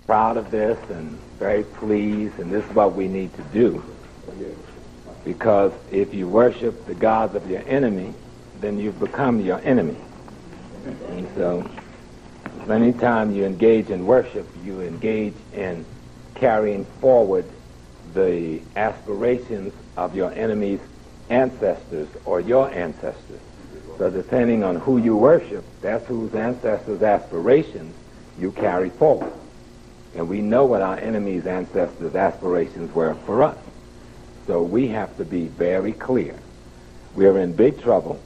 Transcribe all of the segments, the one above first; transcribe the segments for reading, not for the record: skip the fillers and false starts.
proud of this and very pleased, and this is what we need to do. Because if you worship the gods of your enemy, then you've become your enemy. And so, anytime you engage in worship, you engage in carrying forward the aspirations of your enemy's ancestors or your ancestors. So depending on who you worship, that's whose ancestors' aspirations you carry forward. And we know what our enemy's ancestors' aspirations were for us. So we have to be very clear. We're in big trouble,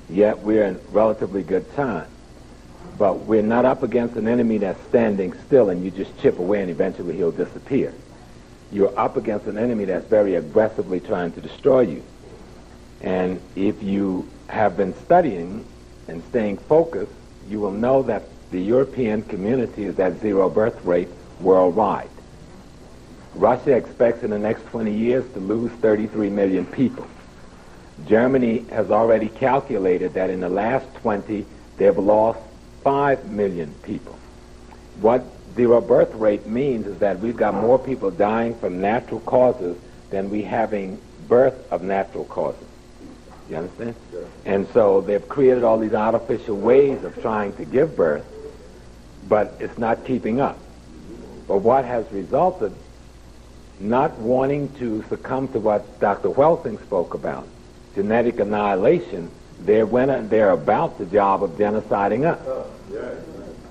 yet we're in relatively good time. But we're not up against an enemy that's standing still and you just chip away and eventually he'll disappear. You're up against an enemy that's very aggressively trying to destroy you. And if you have been studying and staying focused, you will know that the European community is at zero birth rate worldwide. Russia expects in the next 20 years to lose 33 million people. Germany has already calculated that in the last 20, they've lost 5 million people. What zero birth rate means is that we've got more people dying from natural causes than we having birth of natural causes. You understand? Sure. And so they've created all these artificial ways of trying to give birth, but it's not keeping up. But what has resulted, not wanting to succumb to what Dr. Welsing spoke about, genetic annihilation, they're about the job of genociding us.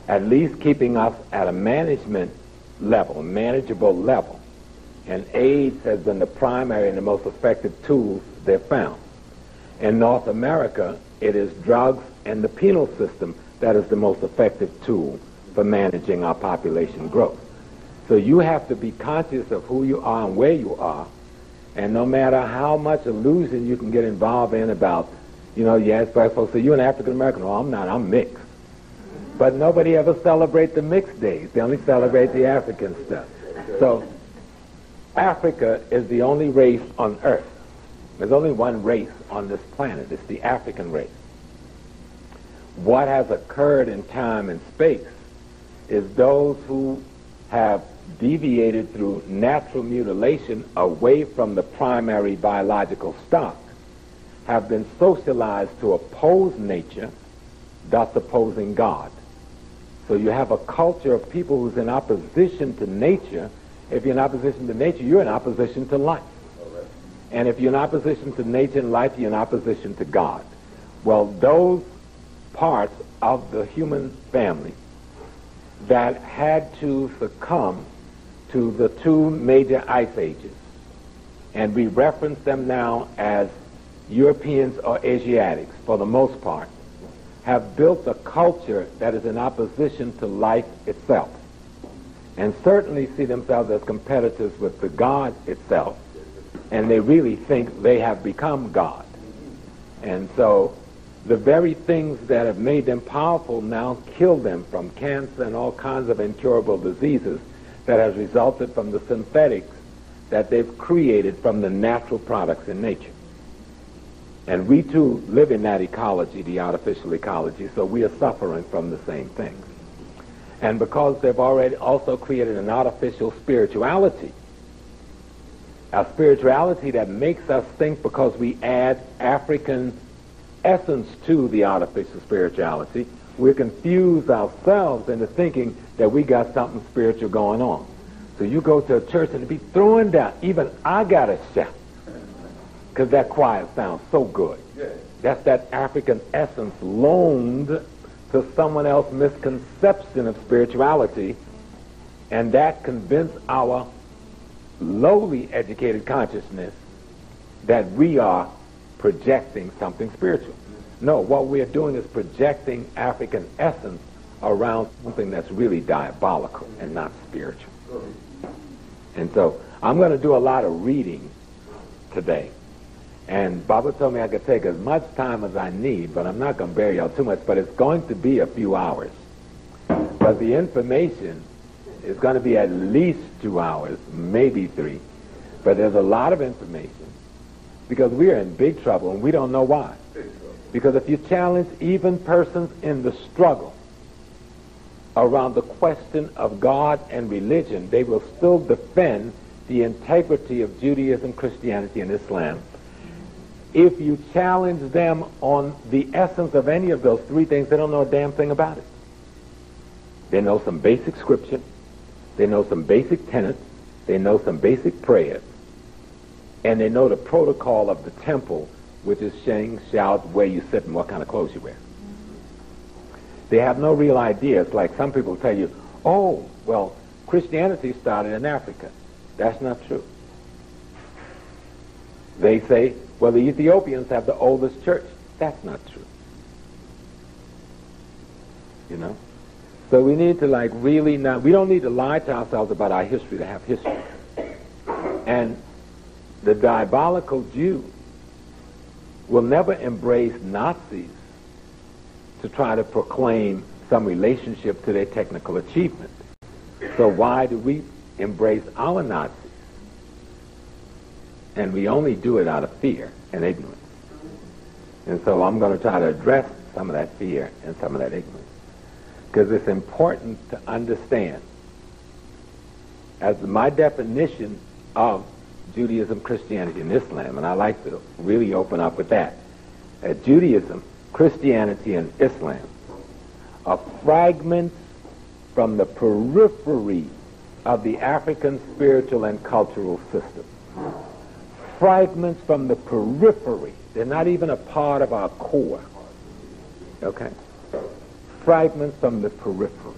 At least keeping us at a management level, a manageable level. And AIDS has been the primary and the most effective tools they've found. In North America, it is drugs and the penal system that is the most effective tool for managing our population growth. So you have to be conscious of who you are and where you are, and no matter how much illusion you can get involved in about, you ask black folks, so you're an African American? No, I'm not, I'm mixed. But nobody ever celebrates the mixed days. They only celebrate the African stuff. So Africa is the only race on earth. There's only one race on this planet. It's the African race. What has occurred in time and space is those who have deviated through natural mutilation away from the primary biological stock have been socialized to oppose nature, thus opposing God. So you have a culture of people who's in opposition to nature. If you're in opposition to nature, you're in opposition to life. And if you're in opposition to nature and life, you're in opposition to God. Well, those parts of the human family that had to succumb to the two major ice ages, and we reference them now as Europeans or Asiatics for the most part, have built a culture that is in opposition to life itself, and certainly see themselves as competitors with the God itself, and they really think they have become God. And so the very things that have made them powerful now kill them from cancer and all kinds of incurable diseases that has resulted from the synthetics that they've created from the natural products in nature. And we too live in that ecology, the artificial ecology, so we are suffering from the same things. And because they've already also created an artificial spirituality, a spirituality that makes us think because we add African essence to the artificial spirituality, we confuse ourselves into thinking that we got something spiritual going on. So you go to a church and it be throwing down. Even I got a shout because that choir sounds so good. That's that African essence loaned to someone else's misconception of spirituality, and that convinced our lowly educated consciousness that we are projecting something spiritual. No, what we're doing is projecting African essence around something that's really diabolical and not spiritual. And so I'm going to do a lot of reading today. And Baba told me I could take as much time as I need, but I'm not going to bury y'all too much, but it's going to be a few hours. But the information is going to be at least 2 hours, maybe 3. But there's a lot of information because we are in big trouble and we don't know why. Because if you challenge even persons in the struggle around the question of God and religion, they will still defend the integrity of Judaism, Christianity, and Islam. If you challenge them on the essence of any of those three things, they don't know a damn thing about it. They know some basic scripture, they know some basic tenets, they know some basic prayers, and they know the protocol of the temple, which is sheng, shout, where you sit, and what kind of clothes you wear. They have no real ideas. Like some people tell you, oh, well, Christianity started in Africa. That's not true. They say, well, the Ethiopians have the oldest church. That's not true. You know? So we need to really not, we don't need to lie to ourselves about our history to have history. And the diabolical Jew will never embrace Nazis to try to proclaim some relationship to their technical achievement. So why do we embrace our Nazis? And we only do it out of fear and ignorance. And so I'm going to try to address some of that fear and some of that ignorance. Because it's important to understand, as my definition of Judaism, Christianity, and Islam, and I like to really open up with that, Judaism, Christianity, and Islam are fragments from the periphery of the African spiritual and cultural system. Fragments from the periphery. They're not even a part of our core. Okay? Fragments from the periphery.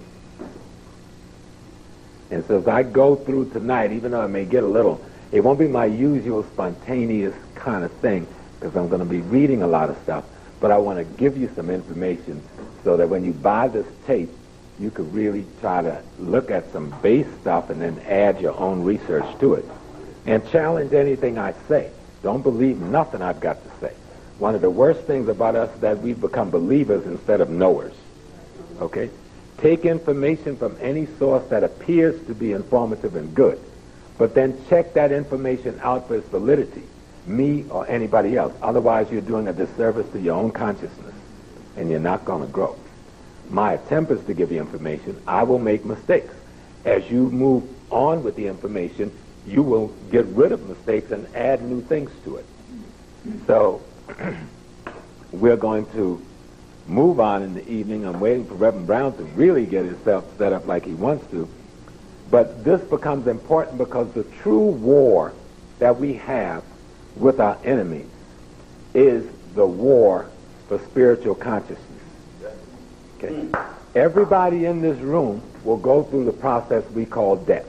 And so as I go through tonight, even though it may get a little, it won't be my usual spontaneous kind of thing, because I'm going to be reading a lot of stuff, but I want to give you some information so that when you buy this tape, you could really try to look at some base stuff and then add your own research to it. And challenge anything I say. Don't believe nothing I've got to say. One of the worst things about us is that we've become believers instead of knowers. Okay? Take information from any source that appears to be informative and good, but then check that information out for its validity, me or anybody else. Otherwise, you're doing a disservice to your own consciousness, and you're not going to grow. My attempt is to give you information. I will make mistakes. As you move on with the information, you will get rid of mistakes and add new things to it. So we're going to move on in the evening. I'm waiting for Reverend Brown to really get himself set up like he wants to. But this becomes important because the true war that we have with our enemies is the war for spiritual consciousness. Okay? Everybody in this room will go through the process we call death.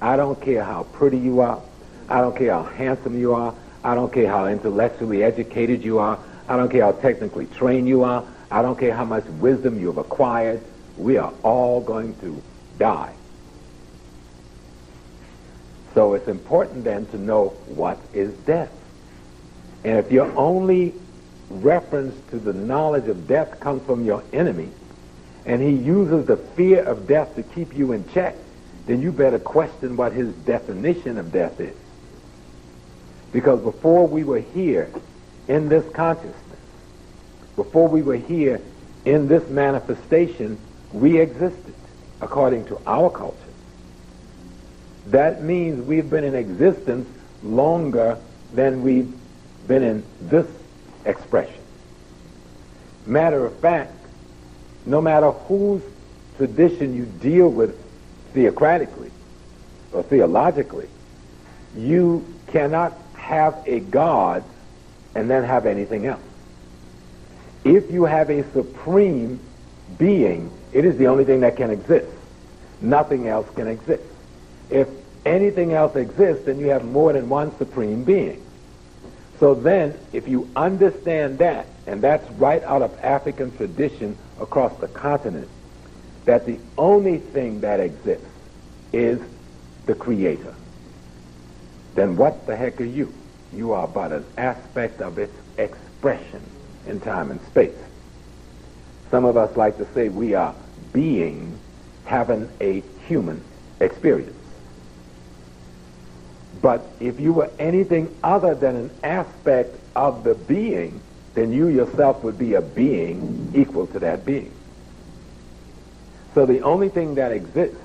I don't care how pretty you are. I don't care how handsome you are. I don't care how intellectually educated you are. I don't care how technically trained you are. I don't care how much wisdom you have acquired. We are all going to die. So it's important then to know what is death. And if your only reference to the knowledge of death comes from your enemy, and he uses the fear of death to keep you in check, then you better question what his definition of death is. Because before we were here in this consciousness, before we were here in this manifestation, we existed according to our culture. That means we've been in existence longer than we've been in this expression. Matter of fact, no matter whose tradition you deal with theocratically or theologically, you cannot have a God and then have anything else. If you have a supreme being, it is the only thing that can exist. Nothing else can exist. If anything else exists, then you have more than one supreme being. So then, if you understand that, and that's right out of African tradition across the continent, that the only thing that exists is the Creator, then what the heck are you? You are but an aspect of its expression in time and space. Some of us like to say we are beings having a human experience. But if you were anything other than an aspect of the being, then you yourself would be a being equal to that being. So the only thing that exists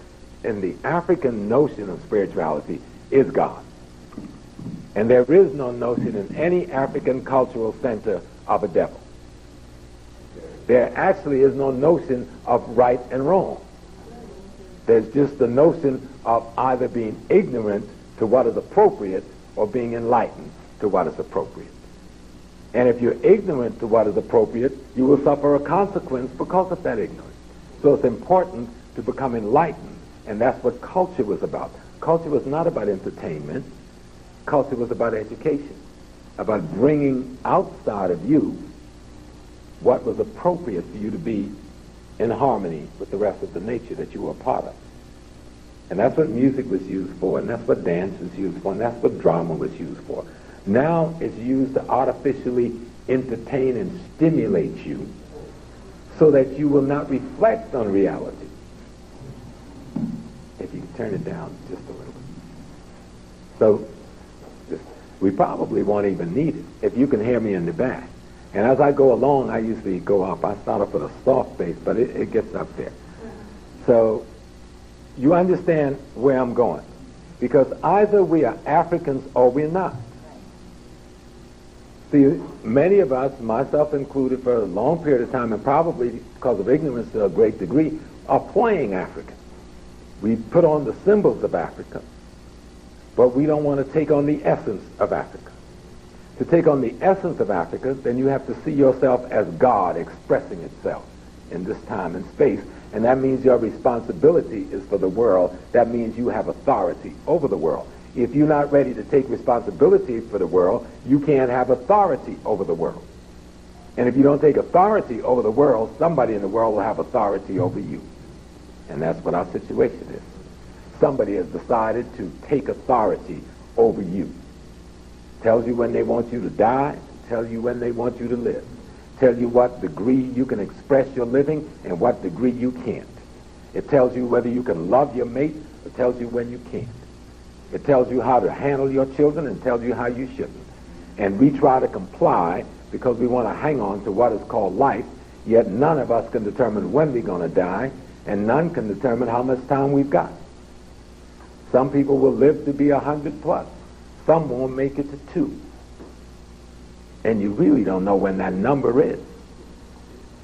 in the African notion of spirituality is God. And there is no notion in any African cultural center of a devil. There actually is no notion of right and wrong. There's just the notion of either being ignorant to what is appropriate or being enlightened to what is appropriate. And if you're ignorant to what is appropriate, you will suffer a consequence because of that ignorance. So it's important to become enlightened, and that's what culture was about. Culture was not about entertainment. Culture was about education, about bringing outside of you what was appropriate for you to be in harmony with the rest of the nature that you were a part of. And that's what music was used for, and that's what dance was used for, and that's what drama was used for. Now it's used to artificially entertain and stimulate you so that you will not reflect on reality. If you turn it down just a little bit. So we probably won't even need it if you can hear me in the back. And as I go along, I usually go up. I start off with a soft bass, but it gets up there. So you understand where I'm going. Because either we are Africans or we're not. See, many of us, myself included, for a long period of time, and probably because of ignorance to a great degree, are playing African. We put on the symbols of Africa, but we don't want to take on the essence of Africa. To take on the essence of Africa, then you have to see yourself as God expressing itself in this time and space, and that means your responsibility is for the world. That means you have authority over the world. If you're not ready to take responsibility for the world, you can't have authority over the world. And if you don't take authority over the world, somebody in the world will have authority over you. And that's what our situation is. Somebody has decided to take authority over you. Tells you when they want you to die, tells you when they want you to live. Tells you what degree you can express your living and what degree you can't. It tells you whether you can love your mate, or tells you when you can't. It tells you how to handle your children and tells you how you shouldn't. And we try to comply because we want to hang on to what is called life, yet none of us can determine when we're going to die, and none can determine how much time we've got. Some people will live to be 100 plus. Some won't make it to 2. And you really don't know when that number is.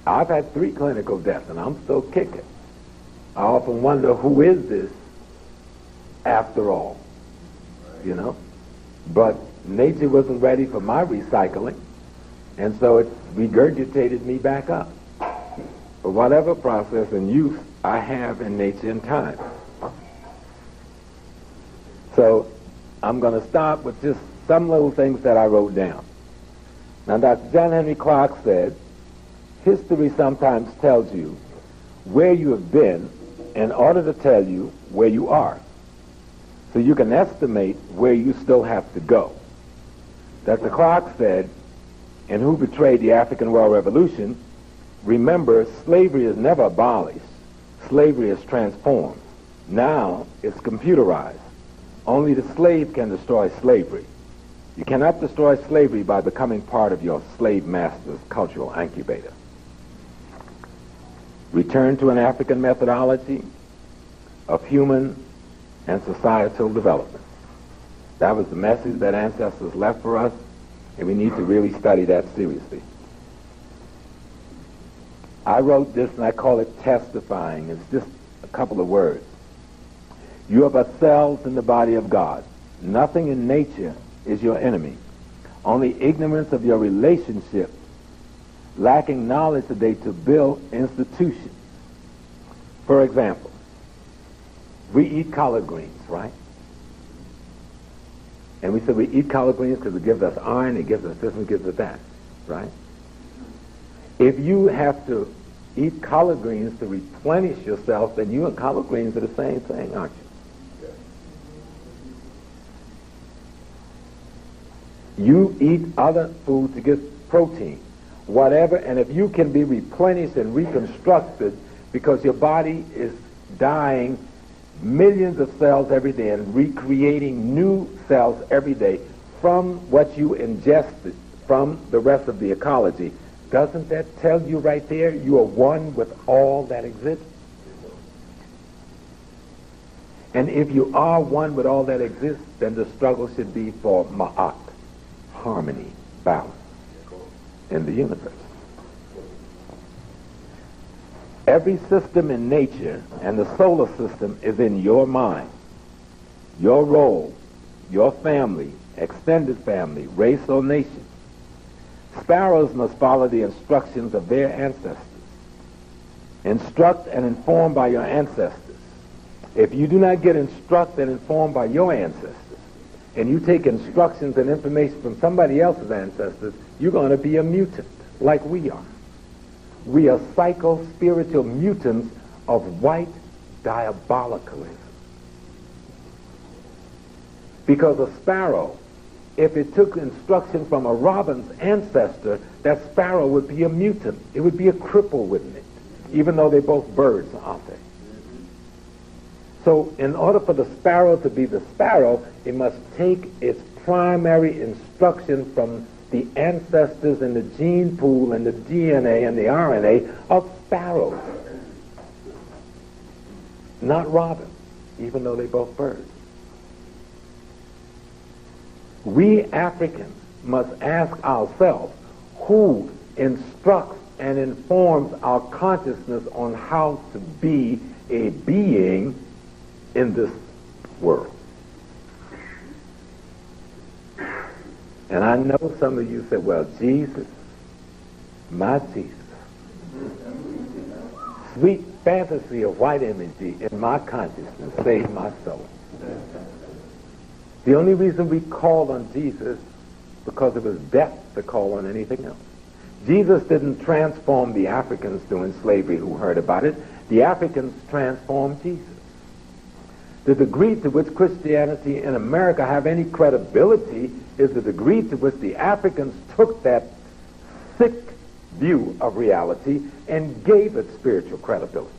I've had 3 clinical deaths, and I'm still kicking. I often wonder, who is this after all? You know? But nature wasn't ready for my recycling, and so it regurgitated me back up. For whatever process and use I have in nature and time. So I'm going to start with just some little things that I wrote down. Now, Dr. John Henry Clark said, history sometimes tells you where you have been in order to tell you where you are. So you can estimate where you still have to go. Dr. Clark said, in Who Betrayed the African World Revolution, remember, slavery is never abolished. Slavery is transformed. Now it's computerized. Only the slave can destroy slavery. You cannot destroy slavery by becoming part of your slave master's cultural incubator. Return to an African methodology of human and societal development. That was the message that ancestors left for us, and we need to really study that seriously. I wrote this and I call it testifying. It's just a couple of words. You are but cells in the body of God. Nothing in nature is your enemy. Only ignorance of your relationship, lacking knowledge today to build institutions. For example, we eat collard greens, right? And we said we eat collard greens because it gives us iron, it gives us this, and it gives us that, right? If you have to eat collard greens to replenish yourself, then you and collard greens are the same thing, aren't you? You eat other food to get protein, whatever, and if you can be replenished and reconstructed because your body is dying millions of cells every day and recreating new cells every day from what you ingested from the rest of the ecology, doesn't that tell you right there you are one with all that exists? And if you are one with all that exists, then the struggle should be for ma'at, harmony, balance in the universe. Every system in nature and the solar system is in your mind. Your role, your family, extended family, race or nation. Sparrows must follow the instructions of their ancestors. Instruct and inform by your ancestors. If you do not get instructed and informed by your ancestors, and you take instructions and information from somebody else's ancestors, you're going to be a mutant, like we are. We are psycho-spiritual mutants of white diabolicalism. Because a sparrow, if it took instruction from a robin's ancestor, that sparrow would be a mutant. It would be a cripple, wouldn't it? Even though they're both birds, aren't they? So in order for the sparrow to be the sparrow, it must take its primary instruction from the ancestors and the gene pool and the DNA and the RNA of sparrows. Not robins, even though they're both birds. We Africans must ask ourselves who instructs and informs our consciousness on how to be a being in this world. And I know some of you said, well, Jesus, my Jesus, sweet fantasy of white imagery in my consciousness saved my soul. The only reason we called on Jesus because it was death to call on anything else. Jesus didn't transform the Africans during slavery who heard about it. The Africans transformed Jesus. The degree to which Christianity in America have any credibility is the degree to which the Africans took that sick view of reality and gave it spiritual credibility.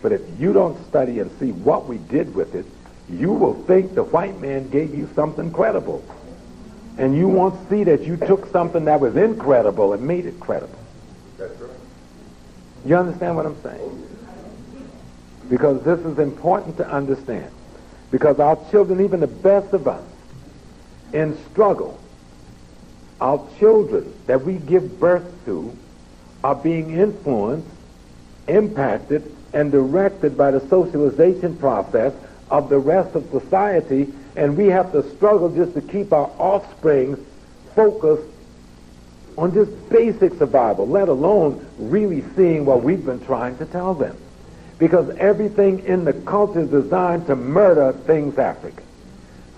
But if you don't study and see what we did with it, you will think the white man gave you something credible. And you won't see that you took something that was incredible and made it credible. That's right. You understand what I'm saying? Because this is important to understand. Because our children, even the best of us, in struggle, our children that we give birth to are being influenced, impacted, and directed by the socialization process of the rest of society, and we have to struggle just to keep our offspring focused on just basic survival, let alone really seeing what we've been trying to tell them. Because everything in the culture is designed to murder things African.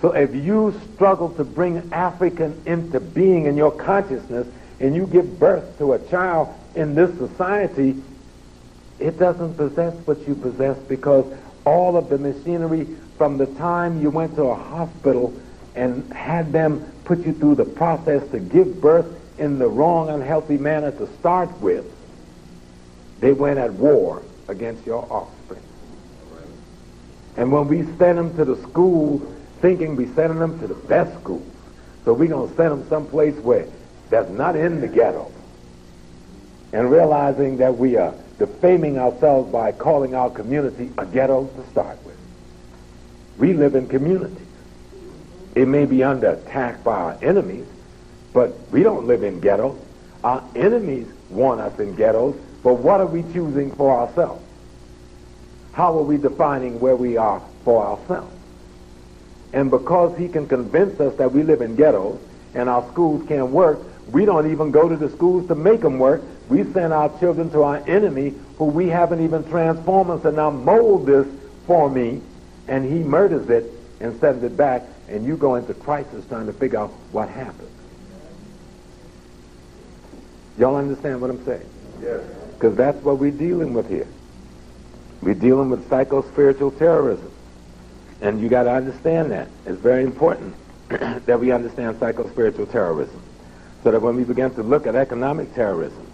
So if you struggle to bring African into being in your consciousness and you give birth to a child in this society, it doesn't possess what you possess because all of the machinery from the time you went to a hospital and had them put you through the process to give birth in the wrong, unhealthy manner to start with, they went at war against your offspring. And when we send them to the school, thinking we sending them to the best schools, so we're going to send them someplace where that's not in the ghetto, and realizing that we are defaming ourselves by calling our community a ghetto to start with. We live in communities. It may be under attack by our enemies, but we don't live in ghettos. Our enemies want us in ghettos, but what are we choosing for ourselves? How are we defining where we are for ourselves? And because he can convince us that we live in ghettos and our schools can't work, we don't even go to the schools to make them work. We send our children to our enemy who we haven't even transformed and said, now mold this for me, and he murders it and sends it back, and you go into crisis trying to figure out what happened. Y'all understand what I'm saying? Yes. Because that's what we're dealing with here. We're dealing with psycho-spiritual terrorism. And you got to understand that. It's very important that we understand psycho-spiritual terrorism. So that when we begin to look at economic terrorism,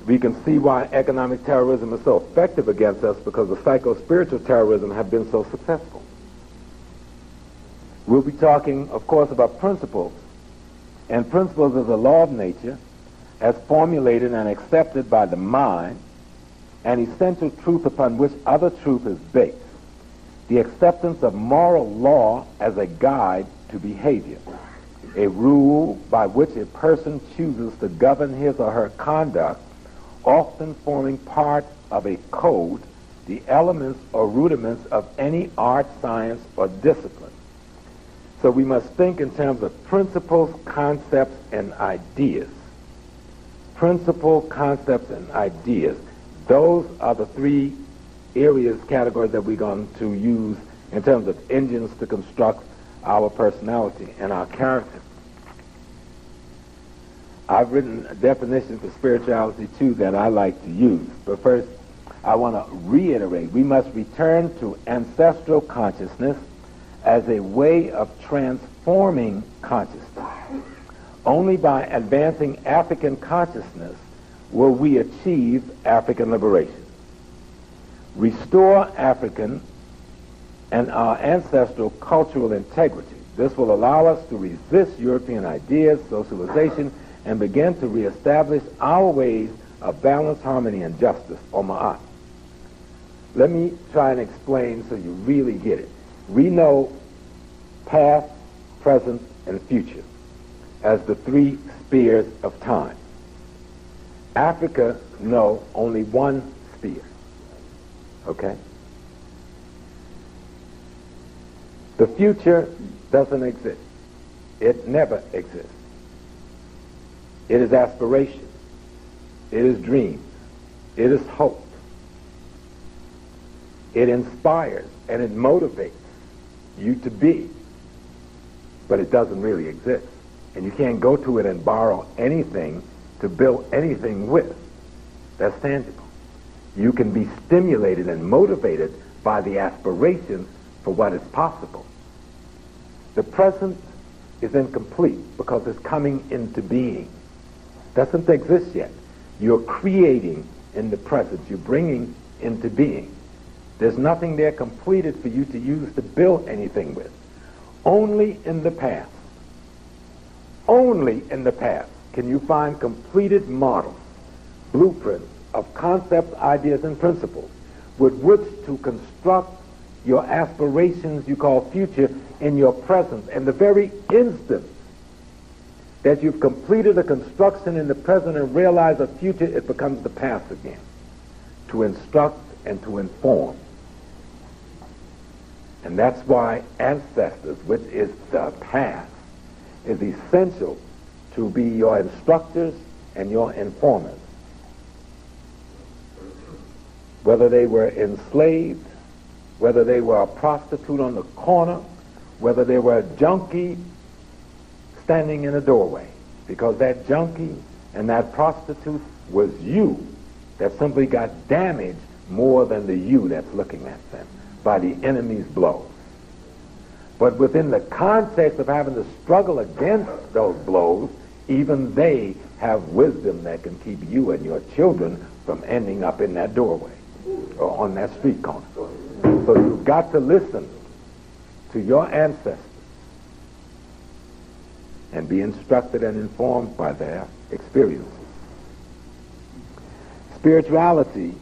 we can see why economic terrorism is so effective against us because the psycho-spiritual terrorism have been so successful. We'll be talking, of course, about principles. And principles is a law of nature as formulated and accepted by the mind, an essential truth upon which other truth is based. the acceptance of moral law as a guide to behavior, a rule by which a person chooses to govern his or her conduct, often forming part of a code, the elements or rudiments of any art, science, or discipline. So we must think in terms of principles, concepts, and ideas. Principle, concepts, and ideas. Those are the three areas, categories that we're going to use in terms of engines to construct our personality and our character. I've written a definition for spirituality, too, that I like to use. But first, I want to reiterate, we must return to ancestral consciousness as a way of transforming consciousness. Only by advancing African consciousness will we achieve African liberation. Restore African and our ancestral cultural integrity. This will allow us to resist European ideas, socialization, and begin to reestablish our ways of balance, harmony, and justice, or ma'at. Let me try and explain so you really get it. We know past, present, and future as the three spheres of time. Africa know only one sphere. Okay? The future doesn't exist. It never exists. It is aspiration. It is dreams. It is hope. It inspires and it motivates you to be. But it doesn't really exist. And you can't go to it and borrow anything to build anything with. That's tangible. You can be stimulated and motivated by the aspirations for what is possible. The present is incomplete because it's coming into being. Doesn't exist yet. You're creating in the present. You're bringing into being. There's nothing there completed for you to use to build anything with. Only in the past. Only in the past can you find completed models, blueprints of concepts, ideas, and principles with which to construct your aspirations you call future in your present. And the very instant that you've completed a construction in the present and realize a future, it becomes the past again, to instruct and to inform. And that's why ancestors, which is the past, is essential to be your instructors and your informers. Whether they were enslaved, whether they were a prostitute on the corner, whether they were a junkie standing in a doorway, because that junkie and that prostitute was you that simply got damaged more than the you that's looking at them by the enemy's blows. But within the context of having to struggle against those blows, even they have wisdom that can keep you and your children from ending up in that doorway or on that street corner. So you've got to listen to your ancestors and be instructed and informed by their experiences. Spirituality,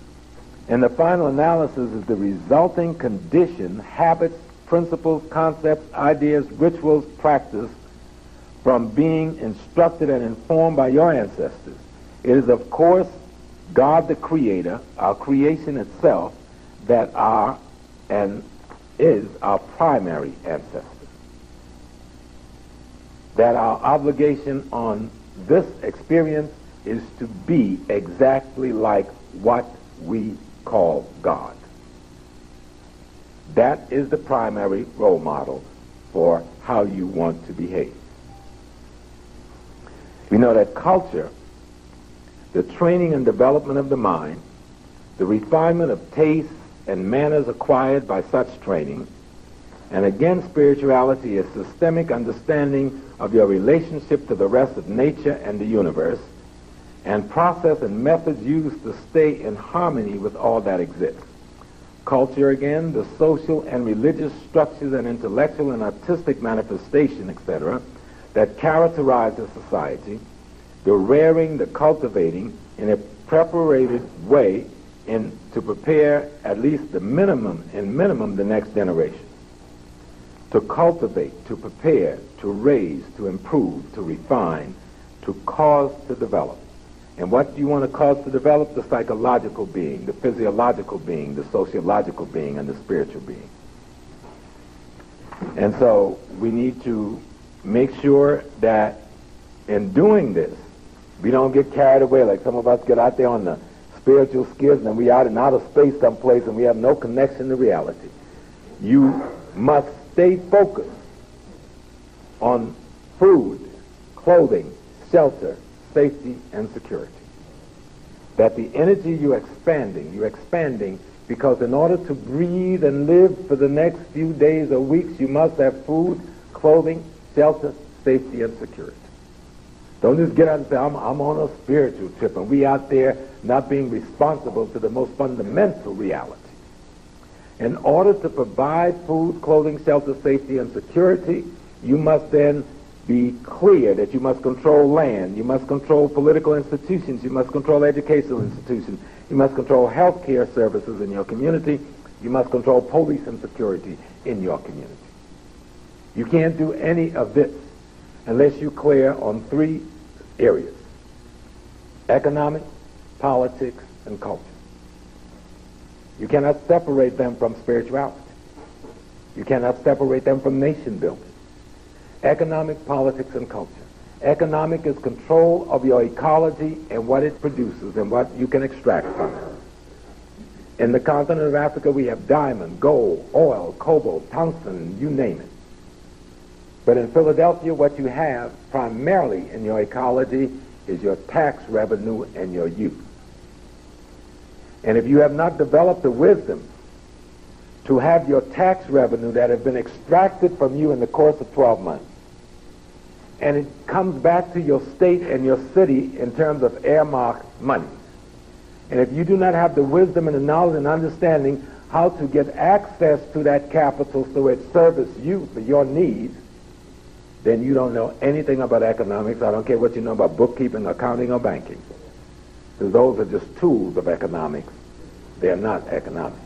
in the final analysis, is the resulting condition, habits, principles, concepts, ideas, rituals, practice from being instructed and informed by your ancestors. It is, of course, God the Creator, our creation itself, that are and is our primary ancestor. That our obligation on this experience is to be exactly like what we call God. That is the primary role model for how you want to behave. We know that culture, the training and development of the mind, the refinement of tastes and manners acquired by such training, and again, spirituality is systemic understanding of your relationship to the rest of nature and the universe, and process and methods used to stay in harmony with all that exists. Culture, again, the social and religious structures and intellectual and artistic manifestation, etc., that characterizes society, the rearing, the cultivating, in a preparated way to prepare at least the minimum the next generation. To cultivate, to prepare, to raise, to improve, to refine, to cause to develop. And what do you want to cause to develop? The psychological being, the physiological being, the sociological being, and the spiritual being. And so we need to make sure that in doing this, we don't get carried away like some of us get out there on the spiritual skids and we out in outer space someplace and we have no connection to reality. You must stay focused on food, clothing, shelter, safety, and security. That the energy you're expanding because in order to breathe and live for the next few days or weeks, you must have food, clothing, shelter, safety, and security. Don't just get out and say, I'm on a spiritual trip, and we out there not being responsible to the most fundamental reality. In order to provide food, clothing, shelter, safety, and security, you must then be clear that you must control land, you must control political institutions, you must control educational institutions, you must control health care services in your community, you must control police and security in your community. You can't do any of this unless you clear on three areas: economic, politics, and culture. You cannot separate them from spirituality. You cannot separate them from nation building. Economic, politics, and culture. Economic is control of your ecology and what it produces and what you can extract from it. In the continent of Africa, we have diamond, gold, oil, cobalt, tungsten, you name it. But in Philadelphia, what you have primarily in your ecology is your tax revenue and your youth. And if you have not developed the wisdom to have your tax revenue that has been extracted from you in the course of 12 months, and it comes back to your state and your city in terms of earmarked money, and if you do not have the wisdom and the knowledge and understanding how to get access to that capital so it serves you for your needs, then you don't know anything about economics. I don't care what you know about bookkeeping, accounting, or banking. Because those are just tools of economics. They are not economics.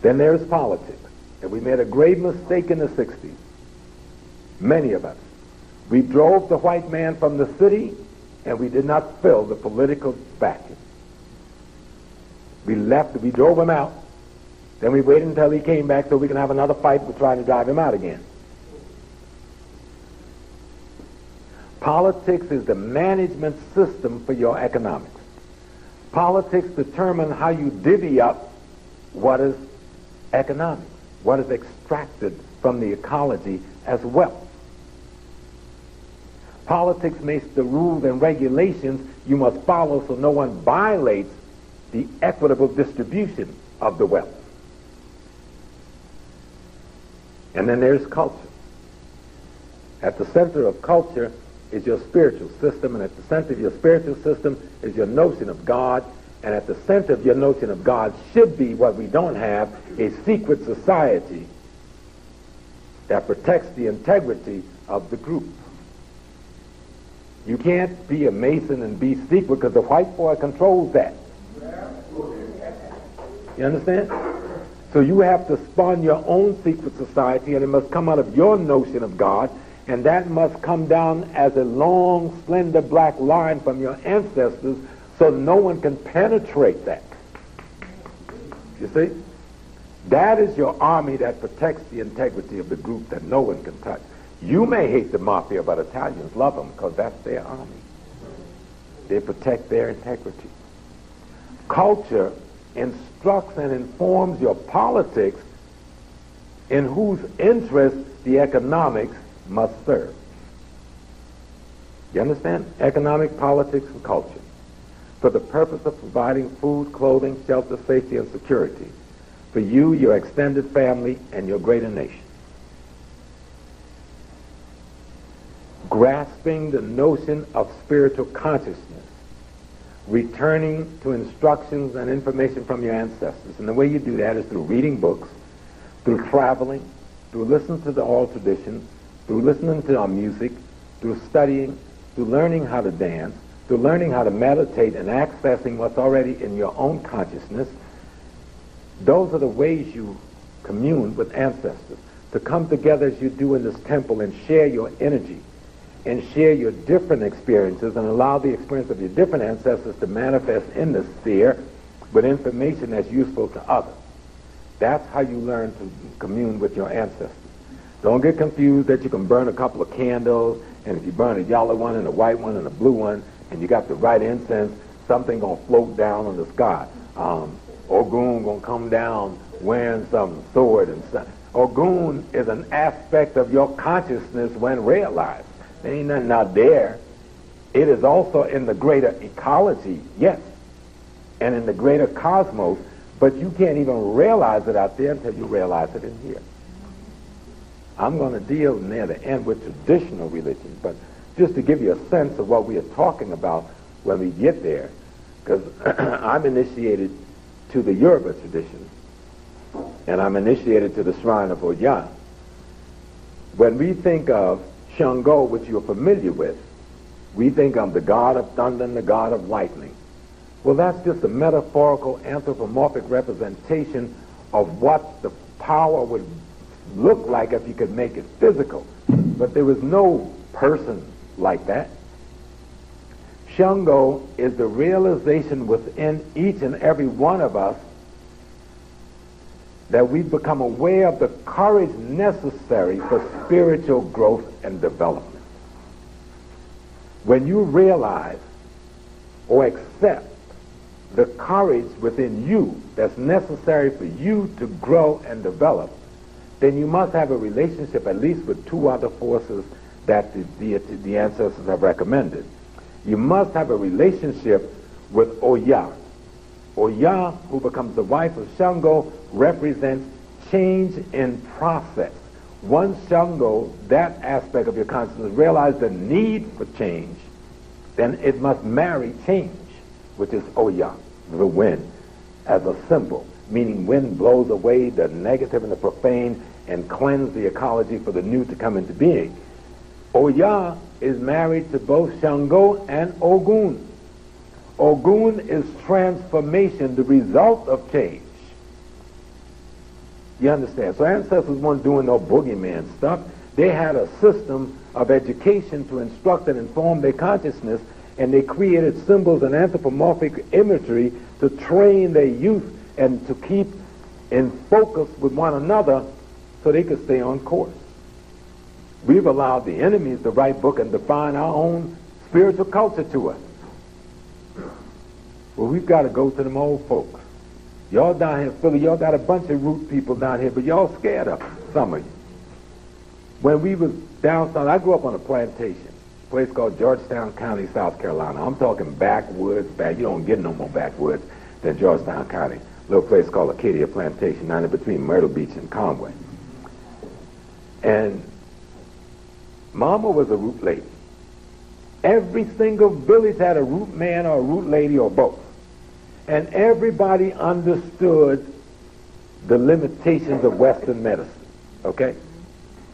Then there's politics. And we made a grave mistake in the 60s. Many of us. We drove the white man from the city, and we did not fill the political vacuum. We drove him out. Then we waited until he came back so we can have another fight with trying to drive him out again. Politics is the management system for your economics. Politics determine how you divvy up what is economic, what is extracted from the ecology as wealth. Politics makes the rules and regulations you must follow so no one violates the equitable distribution of the wealth. And then there's culture. At the center of culture is your spiritual system, and at the center of your spiritual system is your notion of God, and at the center of your notion of God should be what we don't have, a secret society that protects the integrity of the group. You can't be a Mason and be secret because the white boy controls that. You understand? So you have to spawn your own secret society, and it must come out of your notion of God, and that must come down as a long, slender black line from your ancestors so no one can penetrate that. You see? That is your army that protects the integrity of the group that no one can touch. You may hate the mafia, but Italians love them because that's their army. They protect their integrity. Culture instructs and informs your politics in whose interest the economics must serve. You understand? Economic, politics, and culture. For the purpose of providing food, clothing, shelter, safety, and security for you, your extended family, and your greater nation. Grasping the notion of spiritual consciousness, returning to instructions and information from your ancestors. And the way you do that is through reading books, through traveling, through listening to the oral tradition, through listening to our music, through studying, through learning how to dance, to learning how to meditate and accessing what's already in your own consciousness. Those are the ways you commune with ancestors. To come together as you do in this temple and share your energy and share your different experiences and allow the experience of your different ancestors to manifest in the sphere with information that's useful to others. That's how you learn to commune with your ancestors. Don't get confused that you can burn a couple of candles, and if you burn a yellow one and a white one and a blue one, and you got the right incense, something gonna float down on the sky. Ogun gonna come down wearing some sword and stuff. Ogun is an aspect of your consciousness when realized. There ain't nothing out there. It is also in the greater ecology, yes, and in the greater cosmos, but you can't even realize it out there until you realize it in here. I'm going to deal near the end with traditional religion, but just to give you a sense of what we are talking about when we get there, because I'm initiated to the Yoruba tradition, and I'm initiated to the shrine of Oya. When we think of Shango, which you're familiar with, we think of the god of thunder and the god of lightning. Well, that's just a metaphorical anthropomorphic representation of what the power would look like if you could make it physical. But there was no person like that. Shango is the realization within each and every one of us that we become aware of the courage necessary for spiritual growth and development. When you realize or accept the courage within you that's necessary for you to grow and develop, then you must have a relationship at least with two other forces that the ancestors have recommended. You must have a relationship with Oya. Oya, who becomes the wife of Shango, represents change in process. Once Shango, that aspect of your consciousness, realizes the need for change, then it must marry change, which is Oya, the wind, as a symbol, meaning wind blows away the negative and the profane and cleanse the ecology for the new to come into being. Oya is married to both Shango and Ogun. Ogun is transformation, the result of change. You understand? So ancestors weren't doing no boogeyman stuff. They had a system of education to instruct and inform their consciousness, and they created symbols and anthropomorphic imagery to train their youth and to keep in focus with one another so they could stay on course. We've allowed the enemies to write book and define our own spiritual culture to us. Well, we've got to go to them old folks. Y'all down here in Philly, y'all got a bunch of root people down here, but y'all scared of them, some of you. When we was down south, I grew up on a plantation, a place called Georgetown County, South Carolina. I'm talking backwoods, you don't get no more backwoods than Georgetown County. A little place called Acadia Plantation, down in between Myrtle Beach and Conway. And Mama was a root lady. Every single village had a root man or a root lady or both. And everybody understood the limitations of Western medicine, okay?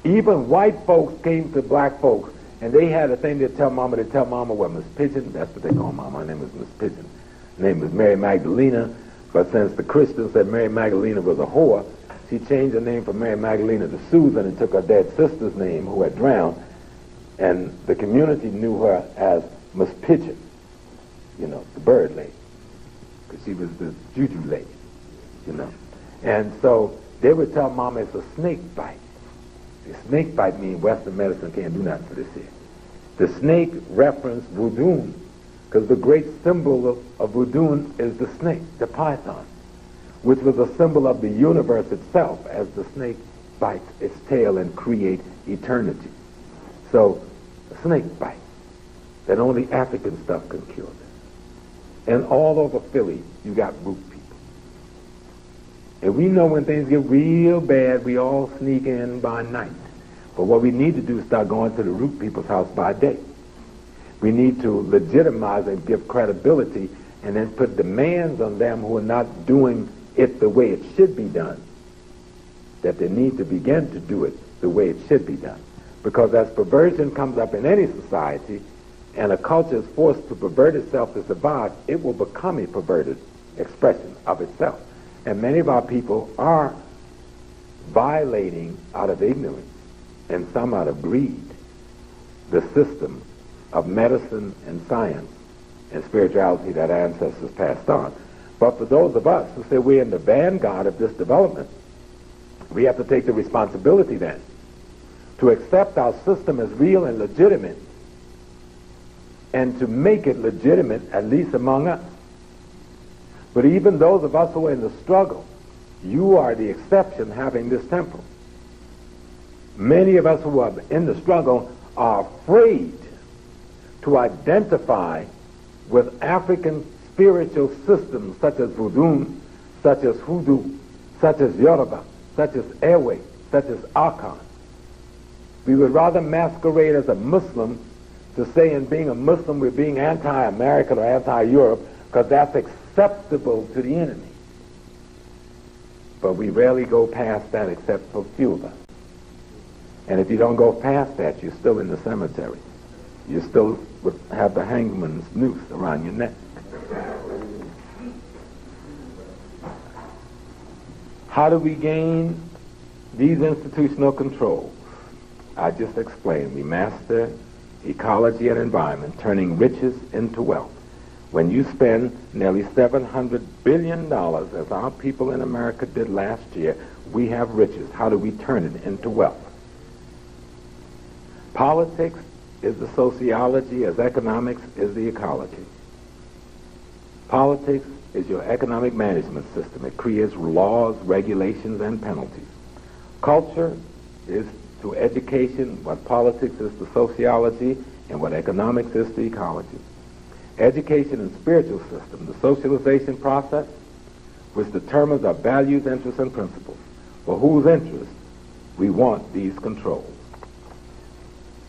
Even white folks came to black folks, and they had a thing to tell Mama, well, Miss Pigeon, that's what they call Mama, her name was Miss Pigeon. Her name was Mary Magdalena, but since the Christians said Mary Magdalena was a whore, she changed her name from Mary Magdalena to Susan and took her dead sister's name, who had drowned, and the community knew her as Miss Pigeon, you know, the bird lady, because she was the juju lady, you know. And so they would tell Mama it's a snake bite. The snake bite means Western medicine can't do nothing for this here. The snake referenced voodoo, because the great symbol of voodoo is the snake, the python, which was a symbol of the universe itself, as the snake bites its tail and creates eternity. So, a snake bite, that only African stuff can cure this. And all over Philly, you got root people. And we know when things get real bad, we all sneak in by night. But what we need to do is start going to the root people's house by day. We need to legitimize and give credibility and then put demands on them who are not doing it the way it should be done, that they need to begin to do it the way it should be done. Because as perversion comes up in any society, and a culture is forced to pervert itself to survive, it will become a perverted expression of itself. And many of our people are violating out of ignorance and some out of greed the system of medicine and science and spirituality that our ancestors passed on. But for those of us who say we're in the vanguard of this development, we have to take the responsibility then to accept our system as real and legitimate, and to make it legitimate, at least among us. But even those of us who are in the struggle, you are the exception having this temple. Many of us who are in the struggle are afraid to identify with African spiritual systems such as voodoo, such as hoodoo, such as Yoruba, such as Ewe, such as Akan. We would rather masquerade as a Muslim to say in being a Muslim we're being anti-American or anti-Europe, because that's acceptable to the enemy. But we rarely go past that except for few of us. And if you don't go past that, you're still in the cemetery. You still would have the hangman's noose around your neck. How do we gain these institutional controls? I just explained. We master ecology and environment, turning riches into wealth. When you spend nearly $700 billion, as our people in America did last year, we have riches. How do we turn it into wealth? Politics is the sociology as economics is the ecology. Politics is your economic management system. It creates laws, regulations, and penalties. Culture is to education what politics is to sociology and what economics is to ecology. Education and spiritual system, the socialization process, which determines our values, interests, and principles. For whose interest we want these controls.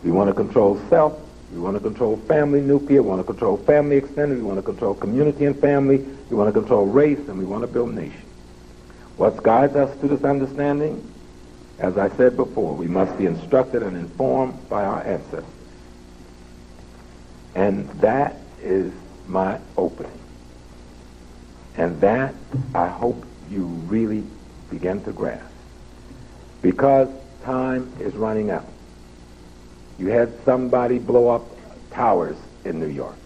We want to control self, we want to control family nuclear, we want to control family extended, we want to control community and family, we want to control race, and we want to build nation. What guides us to this understanding? As I said before, we must be instructed and informed by our ancestors. And that is my opening. And that I hope you really begin to grasp. Because time is running out. You had somebody blow up towers in New York.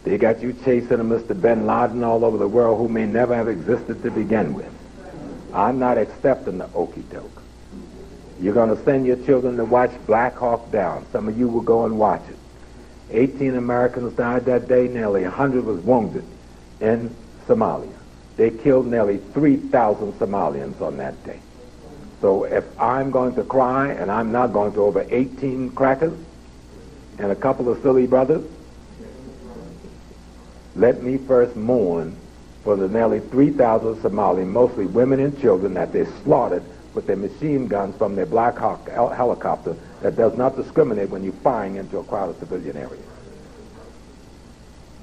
They got you chasing a Mr. Bin Laden all over the world who may never have existed to begin with. I'm not accepting the okie doke. You're going to send your children to watch Black Hawk Down. Some of you will go and watch it. 18 Americans died that day. Nearly 100 was wounded in Somalia. They killed nearly 3,000 Somalians on that day. So if I'm going to cry, and I'm not going to over 18 crackers and a couple of silly brothers, let me first mourn for the nearly 3,000 Somali, mostly women and children, that they slaughtered with their machine guns from their Black Hawk helicopter that does not discriminate when you're firing into a crowded civilian area.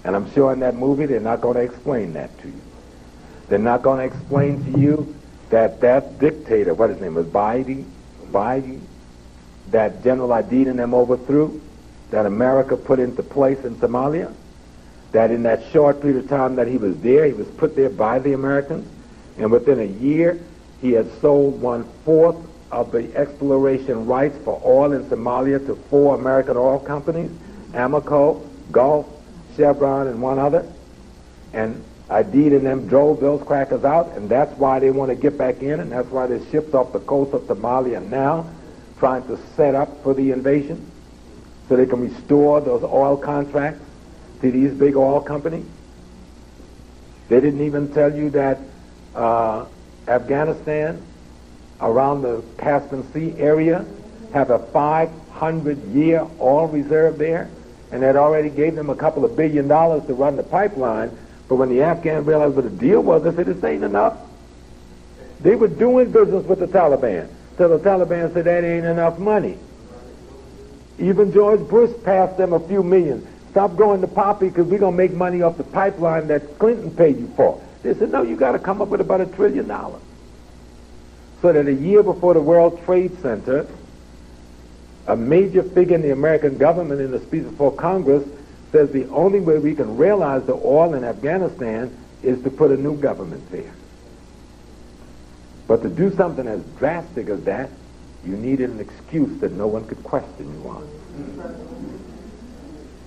And I'm sure in that movie they're not going to explain that to you. They're not going to explain to you that that dictator, what his name was, Biden, that General Adid and them overthrew, that America put into place in Somalia, that in that short period of time that he was there, he was put there by the Americans, and within a year he had sold 1/4 of the exploration rights for oil in Somalia to 4 American oil companies, Amoco, Gulf, Chevron, and one other. And Adid and them drove those crackers out, and that's why they want to get back in, and that's why there's ships off the coast of Somalia now trying to set up for the invasion so they can restore those oil contracts to these big oil companies. They didn't even tell you that Afghanistan, around the Caspian Sea area, have a 500-year oil reserve there, and that already gave them a couple of $1 billion to run the pipeline. But when the Afghans realized what the deal was, they said, this ain't enough. They were doing business with the Taliban till the Taliban said that ain't enough money. Even George Bush passed them a few million. Stop going to Poppy because we're going to make money off the pipeline that Clinton paid you for. They said, no, you got to come up with about $1 trillion. So that a year before the World Trade Center A major figure in the American government in the speech before Congress says the only way we can realize the oil in Afghanistan is to put a new government there. But to do something as drastic as that, you needed an excuse that no one could question you on.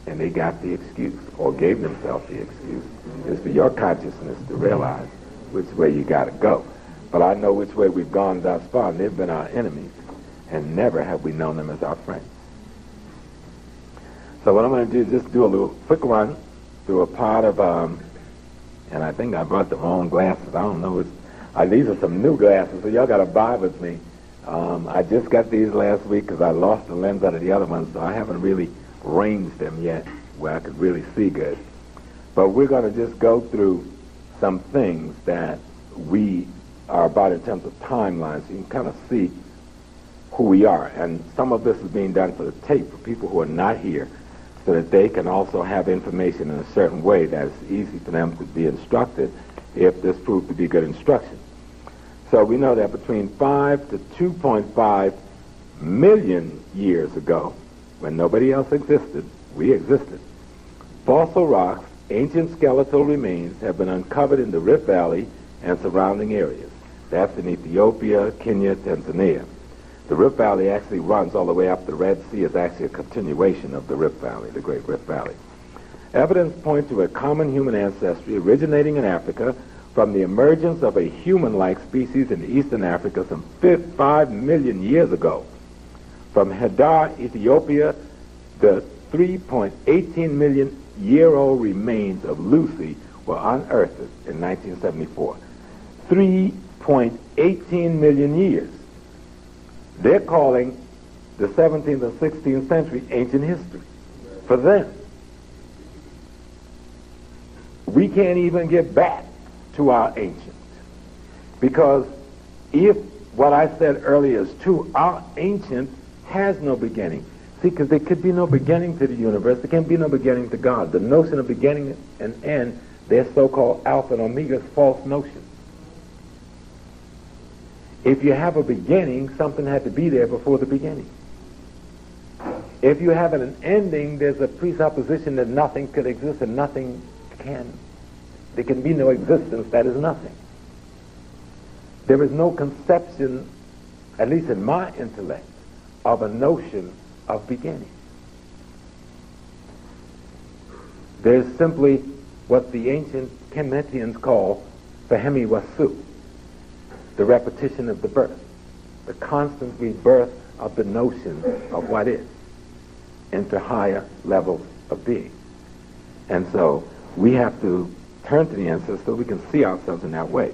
And they got the excuse, or gave themselves the excuse. It's for your consciousness to realize which way you got to go. But I know which way we've gone thus far, and they've been our enemies, and never have we known them as our friends. So what I'm going to do is just do a little quick run through a part of, and I think I brought the wrong glasses. I don't know. These are some new glasses, so y'all got to buy with me. I just got these last week because I lost the lens out of the other ones, so I haven't really ranged them yet where I could really see good. But we're going to just go through some things that we are about in terms of timelines, so you can kind of see who we are. And some of this is being done for the tape for people who are not here, so that they can also have information in a certain way that is easy for them to be instructed if this proves to be good instruction. So we know that between 5 to 2.5 million years ago, when nobody else existed, we existed. Fossil rocks, ancient skeletal remains, have been uncovered in the Rift Valley and surrounding areas. That's in Ethiopia, Kenya, Tanzania. The Rift Valley actually runs all the way up. The Red Sea is actually a continuation of the Rift Valley, the Great Rift Valley. Evidence points to a common human ancestry originating in Africa from the emergence of a human-like species in eastern Africa some 5 million years ago. From Hadar, Ethiopia, the 3.18 million year-old remains of Lucy were unearthed in 1974. 3.18 million years. They're calling the 17th and 16th century ancient history. For them, we can't even get back to our ancient. Because if what I said earlier is true, our ancient has no beginning. See, because there could be no beginning to the universe. There can be no beginning to God. The notion of beginning and end, their so-called alpha and omega, is false notion. If you have a beginning, something had to be there before the beginning. If you have an ending, there's a presupposition that nothing could exist and nothing can. There can be no existence that is nothing. There is no conception, at least in my intellect, of a notion of beginning. There's simply what the ancient Kemetians call Fahemi Wasu, the repetition of the birth, the constant rebirth of the notion of what is into higher levels of being. And so we have to turn to the ancestors so we can see ourselves in that way.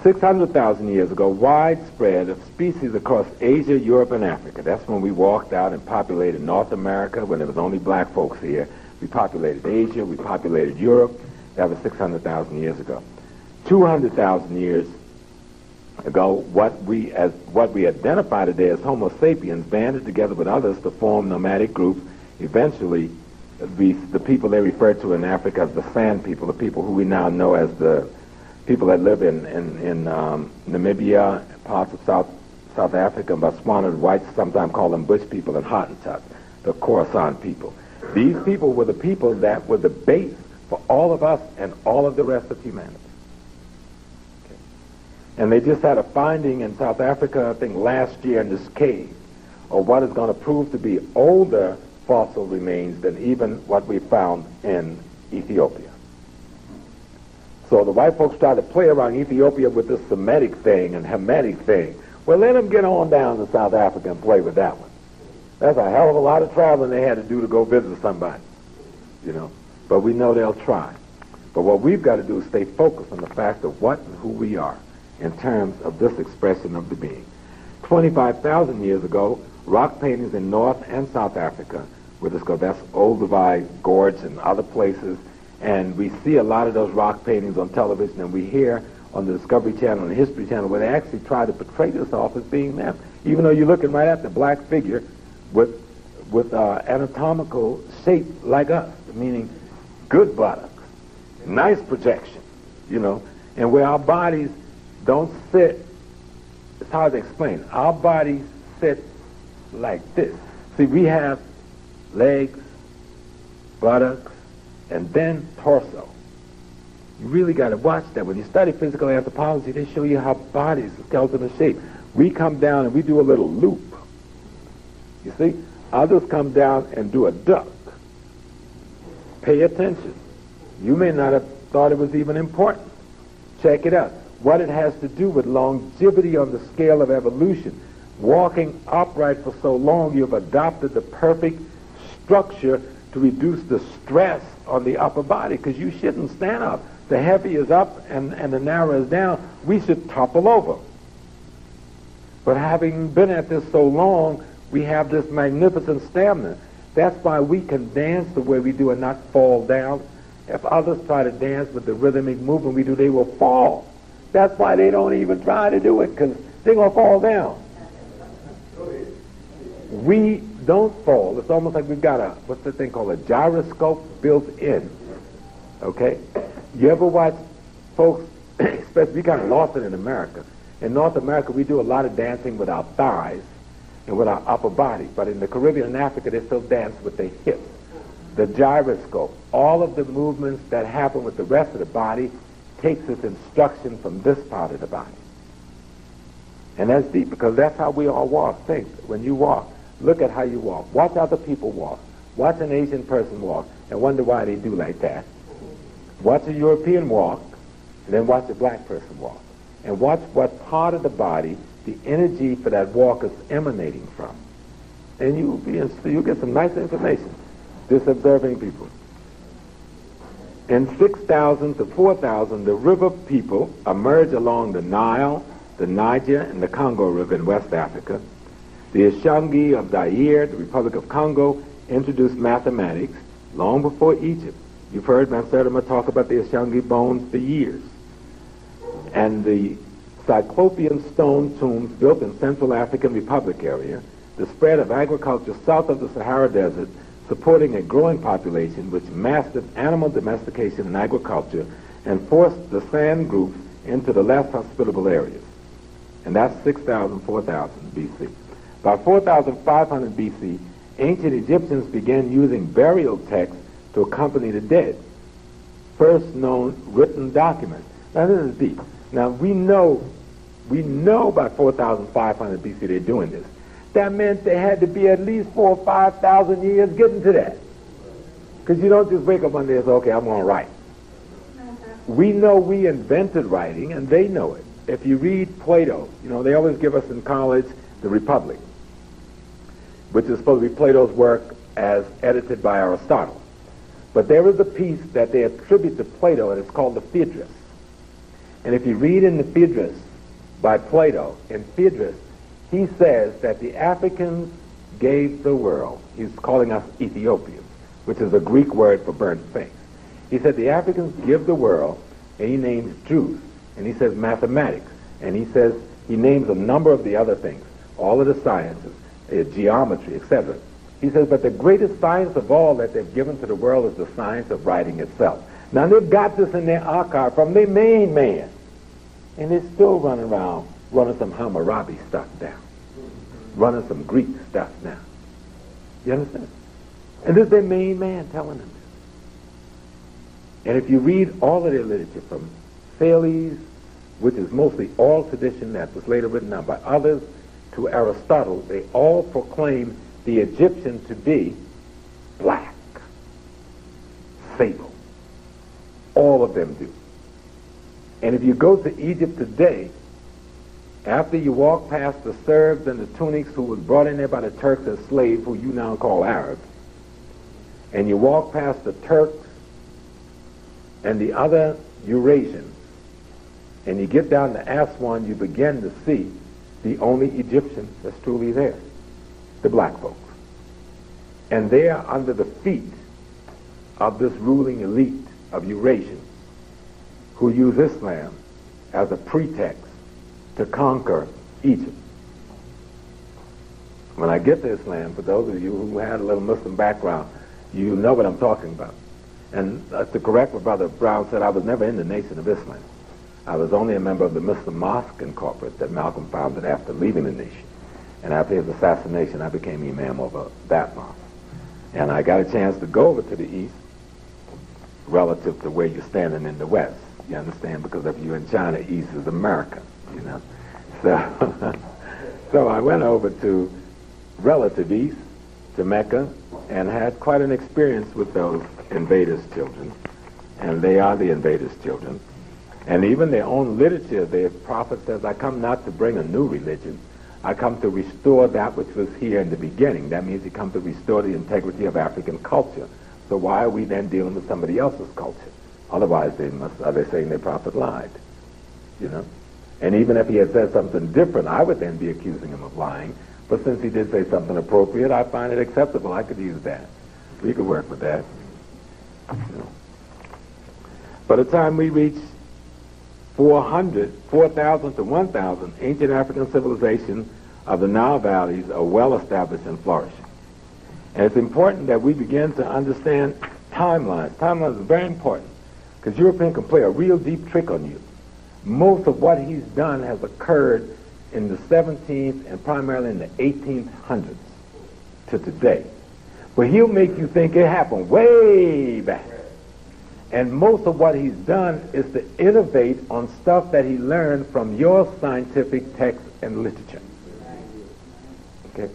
600,000 years ago, widespread of species across Asia, Europe, and Africa. That's when we walked out and populated North America, when there was only black folks here. We populated Asia, we populated Europe. That was 600,000 years ago. 200,000 years ago, what we identify today as Homo sapiens banded together with others to form nomadic groups. Eventually, the people they refer to in Africa as the Sand people, the people who we now know as the people that live in Namibia, parts of South Africa, and Botswana, the whites sometimes call them bush people, and Hottentots, the Khorasan people. These people were the people that were the base for all of us and all of the rest of humanity. Okay. And they just had a finding in South Africa, I think last year, in this cave, of what is going to prove to be older fossil remains than even what we found in Ethiopia. So the white folks try to play around Ethiopia with this Semitic thing and Hamitic thing. Well, let them get on down to South Africa and play with that one. That's a hell of a lot of traveling they had to do to go visit somebody, you know. But we know they'll try. But what we've got to do is stay focused on the fact of what and who we are in terms of this expression of the being. 25,000 years ago, rock paintings in North and South Africa, that's Olduvai Gorge and other places, and we see a lot of those rock paintings on television, and we hear on the Discovery Channel and the History Channel where they actually try to portray this off as being them, even though you're looking right at the black figure with anatomical shape like us, meaning good buttocks, nice projection, you know, and where our bodies don't sit, it's hard to explain. Our bodies sit like this. See, we have legs, buttocks, and then torso. You really got to watch that. When you study physical anthropology, they show you how bodies, skeleton are shaped. We come down and we do a little loop. You see? Others come down and do a duck. Pay attention. You may not have thought it was even important. Check it out. What it has to do with longevity on the scale of evolution. Walking upright for so long, you've adopted the perfect structure to reduce the stress on the upper body, because you shouldn't stand up. The heavy is up and the narrow is down. We should topple over. But having been at this so long, we have this magnificent stamina. That's why we can dance the way we do and not fall down. If others try to dance with the rhythmic movement we do, they will fall. That's why they don't even try to do it, because they're going to fall down. We don't fall. It's almost like we've got a, what's the thing called, a gyroscope built in. Okay? You ever watch folks, especially, we kind of lost it in America. In North America, we do a lot of dancing with our thighs and with our upper body. But in the Caribbean and Africa, they still dance with their hips. The gyroscope, all of the movements that happen with the rest of the body takes its instruction from this part of the body. And that's deep, because that's how we all walk. Think, when you walk, look at how you walk. Watch other people walk. Watch an Asian person walk and wonder why they do like that. Watch a European walk, and then watch a black person walk. And watch what part of the body the energy for that walk is emanating from. And you'll get some nice information, this observing people. In 6,000 to 4,000, the river people emerge along the Nile, the Niger, and the Congo River in West Africa. The Ashangi of Zaire, the Republic of Congo, introduced mathematics long before Egypt. You've heard Manserema talk about the Ashangi bones for years. And the Cyclopean stone tombs built in Central African Republic area, the spread of agriculture south of the Sahara Desert, supporting a growing population which mastered animal domestication and agriculture and forced the sand groups into the less hospitable areas. And that's 6,000, 4,000 B.C. By 4,500 B.C., ancient Egyptians began using burial texts to accompany the dead. First known written documents. Now this is deep. Now we know by 4,500 B.C. they're doing this. That meant they had to be at least 4,000 or 5,000 years getting to that. Because you don't just wake up one day and say, okay, I'm going to write. We know we invented writing, and they know it. If you read Plato, they always give us in college the Republic, which is supposed to be Plato's work as edited by Aristotle. But there is a piece that they attribute to Plato, and it's called the Phaedrus. And if you read in the Phaedrus by Plato, in Phaedrus, he says that the Africans gave the world. He's calling us Ethiopians, which is a Greek word for burnt things. He said the Africans give the world, and he names truth, and he says mathematics, and he says he names a number of the other things, all of the sciences, geometry, etc. He says, but the greatest science of all that they've given to the world is the science of writing itself. Now they've got this in their archive from their main man, and they're still running around running some Hammurabi stuff down, running some Greek stuff now. You understand? And this is their main man telling them this. And if you read all of their literature, from Thales, which is mostly all tradition that was later written down by others, to Aristotle, they all proclaim the Egyptian to be black, sable. All of them do. And if you go to Egypt today, after you walk past the serfs and the tunics who was brought in there by the Turks as slaves, who you now call Arabs, and you walk past the Turks and the other Eurasians, and you get down to Aswan, you begin to see the only Egyptian that's truly there, the black folks. And they are under the feet of this ruling elite of Eurasians who use Islam as a pretext to conquer Egypt. When I get to Islam, for those of you who had a little Muslim background, you know what I'm talking about. And to correct what Brother Brown said, I was never in the Nation of Islam. I was only a member of the Muslim Mosque Incorporated that Malcolm founded after leaving the nation. And after his assassination, I became imam over that mosque. And I got a chance to go over to the east relative to where you're standing in the west. You understand? Because if you're in China, east is America, you know. So, so I went over to relative east, to Mecca, and had quite an experience with those invaders' children. And they are the invaders' children. And even their own literature, their prophet says, I come not to bring a new religion. I come to restore that which was here in the beginning. That means he comes to restore the integrity of African culture. So why are we then dealing with somebody else's culture? Otherwise, are they saying their prophet lied? You know? And even if he had said something different, I would then be accusing him of lying. But since he did say something appropriate, I find it acceptable. I could use that. We could work with that. You know? By the time we reach 4,000 to 1,000, ancient African civilizations of the Nile valleys are well established and flourishing. And it's important that we begin to understand timelines. Timelines are very important because Europeans can play a real deep trick on you. Most of what he's done has occurred in the 17th and primarily in the 1800s to today. But he'll make you think it happened way back. And most of what he's done is to innovate on stuff that he learned from your scientific text and literature. Okay?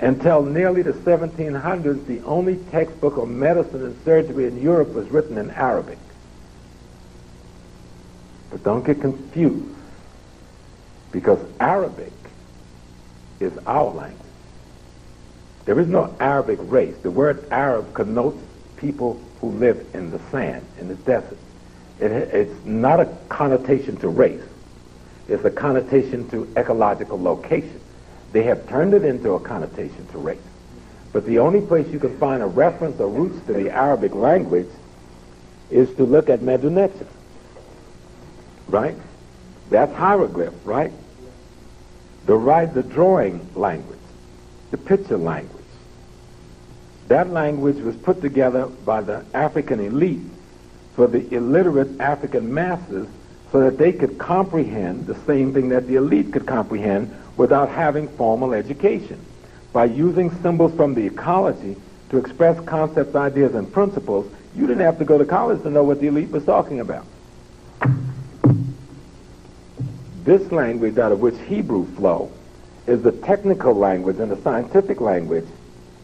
Until nearly the 1700s, the only textbook on medicine and surgery in Europe was written in Arabic. But don't get confused, because Arabic is our language. There is no Arabic race. The word Arab connotes people who live in the sand, in the desert. It's not a connotation to race. It's a connotation to ecological location. They have turned it into a connotation to race. But the only place you can find a reference or roots to the Arabic language is to look at Medu-Neter, right? That's hieroglyph, right? The drawing language, the picture language. That language was put together by the African elite for the illiterate African masses so that they could comprehend the same thing that the elite could comprehend without having formal education. By using symbols from the ecology to express concepts, ideas, and principles, you didn't have to go to college to know what the elite was talking about. This language out of which Hebrew flow is the technical language and the scientific language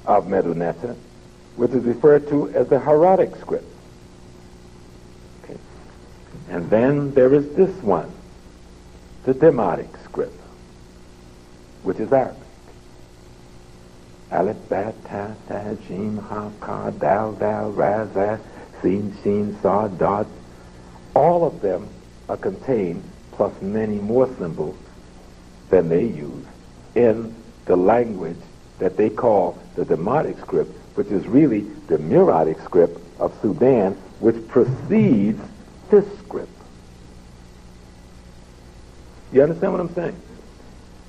of Medu-Neter, which is referred to as the hieratic script. Okay. And then there is this one, the Demotic script, which is Arabic. Alif, Bat, Ta, Ta, Jim, Ha, Ka, Dal, Dal, Raz, Za, Sin, Shin, Sa, Dot. All of them are contained, plus many more symbols than they use, in the language that they call the Demotic script, which is really the Muratic script of Sudan, which precedes this script. You understand what I'm saying?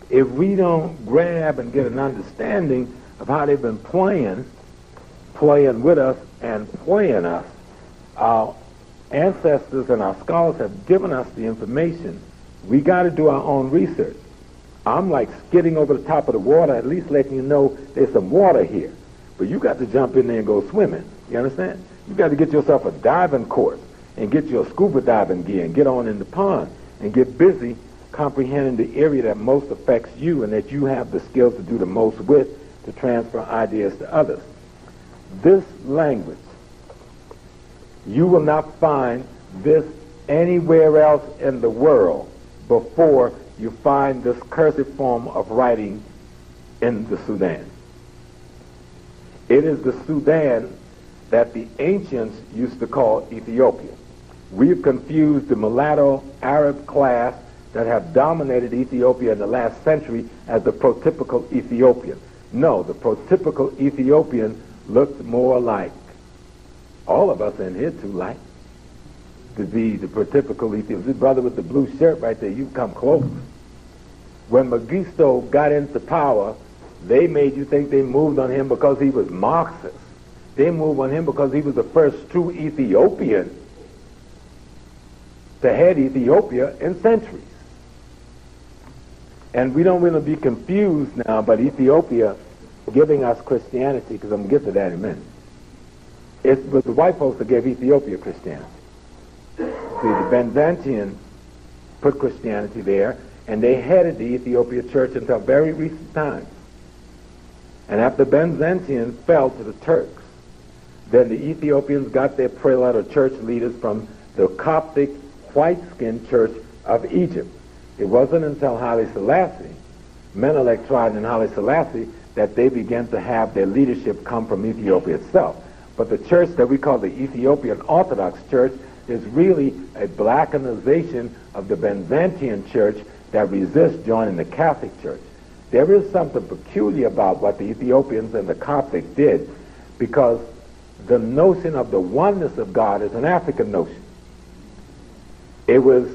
If we don't grab and get an understanding of how they've been playing with us and playing us, our ancestors and our scholars have given us the information. We got to do our own research. I'm like skidding over the top of the water, at least letting you know there's some water here. But you got to jump in there and go swimming. You understand? You got to get yourself a diving course and get your scuba diving gear and get on in the pond and get busy comprehending the area that most affects you and that you have the skills to do the most with to transfer ideas to others. This language, you will not find this anywhere else in the world before you find this cursive form of writing in the Sudan. It is the Sudan that the ancients used to call Ethiopia. We've confused the mulatto Arab class that have dominated Ethiopia in the last century as the prototypical Ethiopian. No, the prototypical Ethiopian looked more like, all of us in here too like, to be the prototypical Ethiopian. This brother with the blue shirt right there, you come close. When Mengistu got into power, they made you think they moved on him because he was Marxist. They moved on him because he was the first true Ethiopian to head Ethiopia in centuries. And we don't really be confused now about Ethiopia giving us Christianity, because I'm going to get to that in a minute. It was the white folks that gave Ethiopia Christianity. See, the Byzantines put Christianity there, and they headed the Ethiopia church until very recent times. And after Byzantium fell to the Turks, then the Ethiopians got their prelate or church leaders from the Coptic white-skinned church of Egypt. It wasn't until Haile Selassie, Menelik tried in Haile Selassie, that they began to have their leadership come from Ethiopia itself. But the church that we call the Ethiopian Orthodox Church is really a blackanization of the Byzantine church that resists joining the Catholic Church. There is something peculiar about what the Ethiopians and the Coptic did, because the notion of the oneness of God is an African notion. It was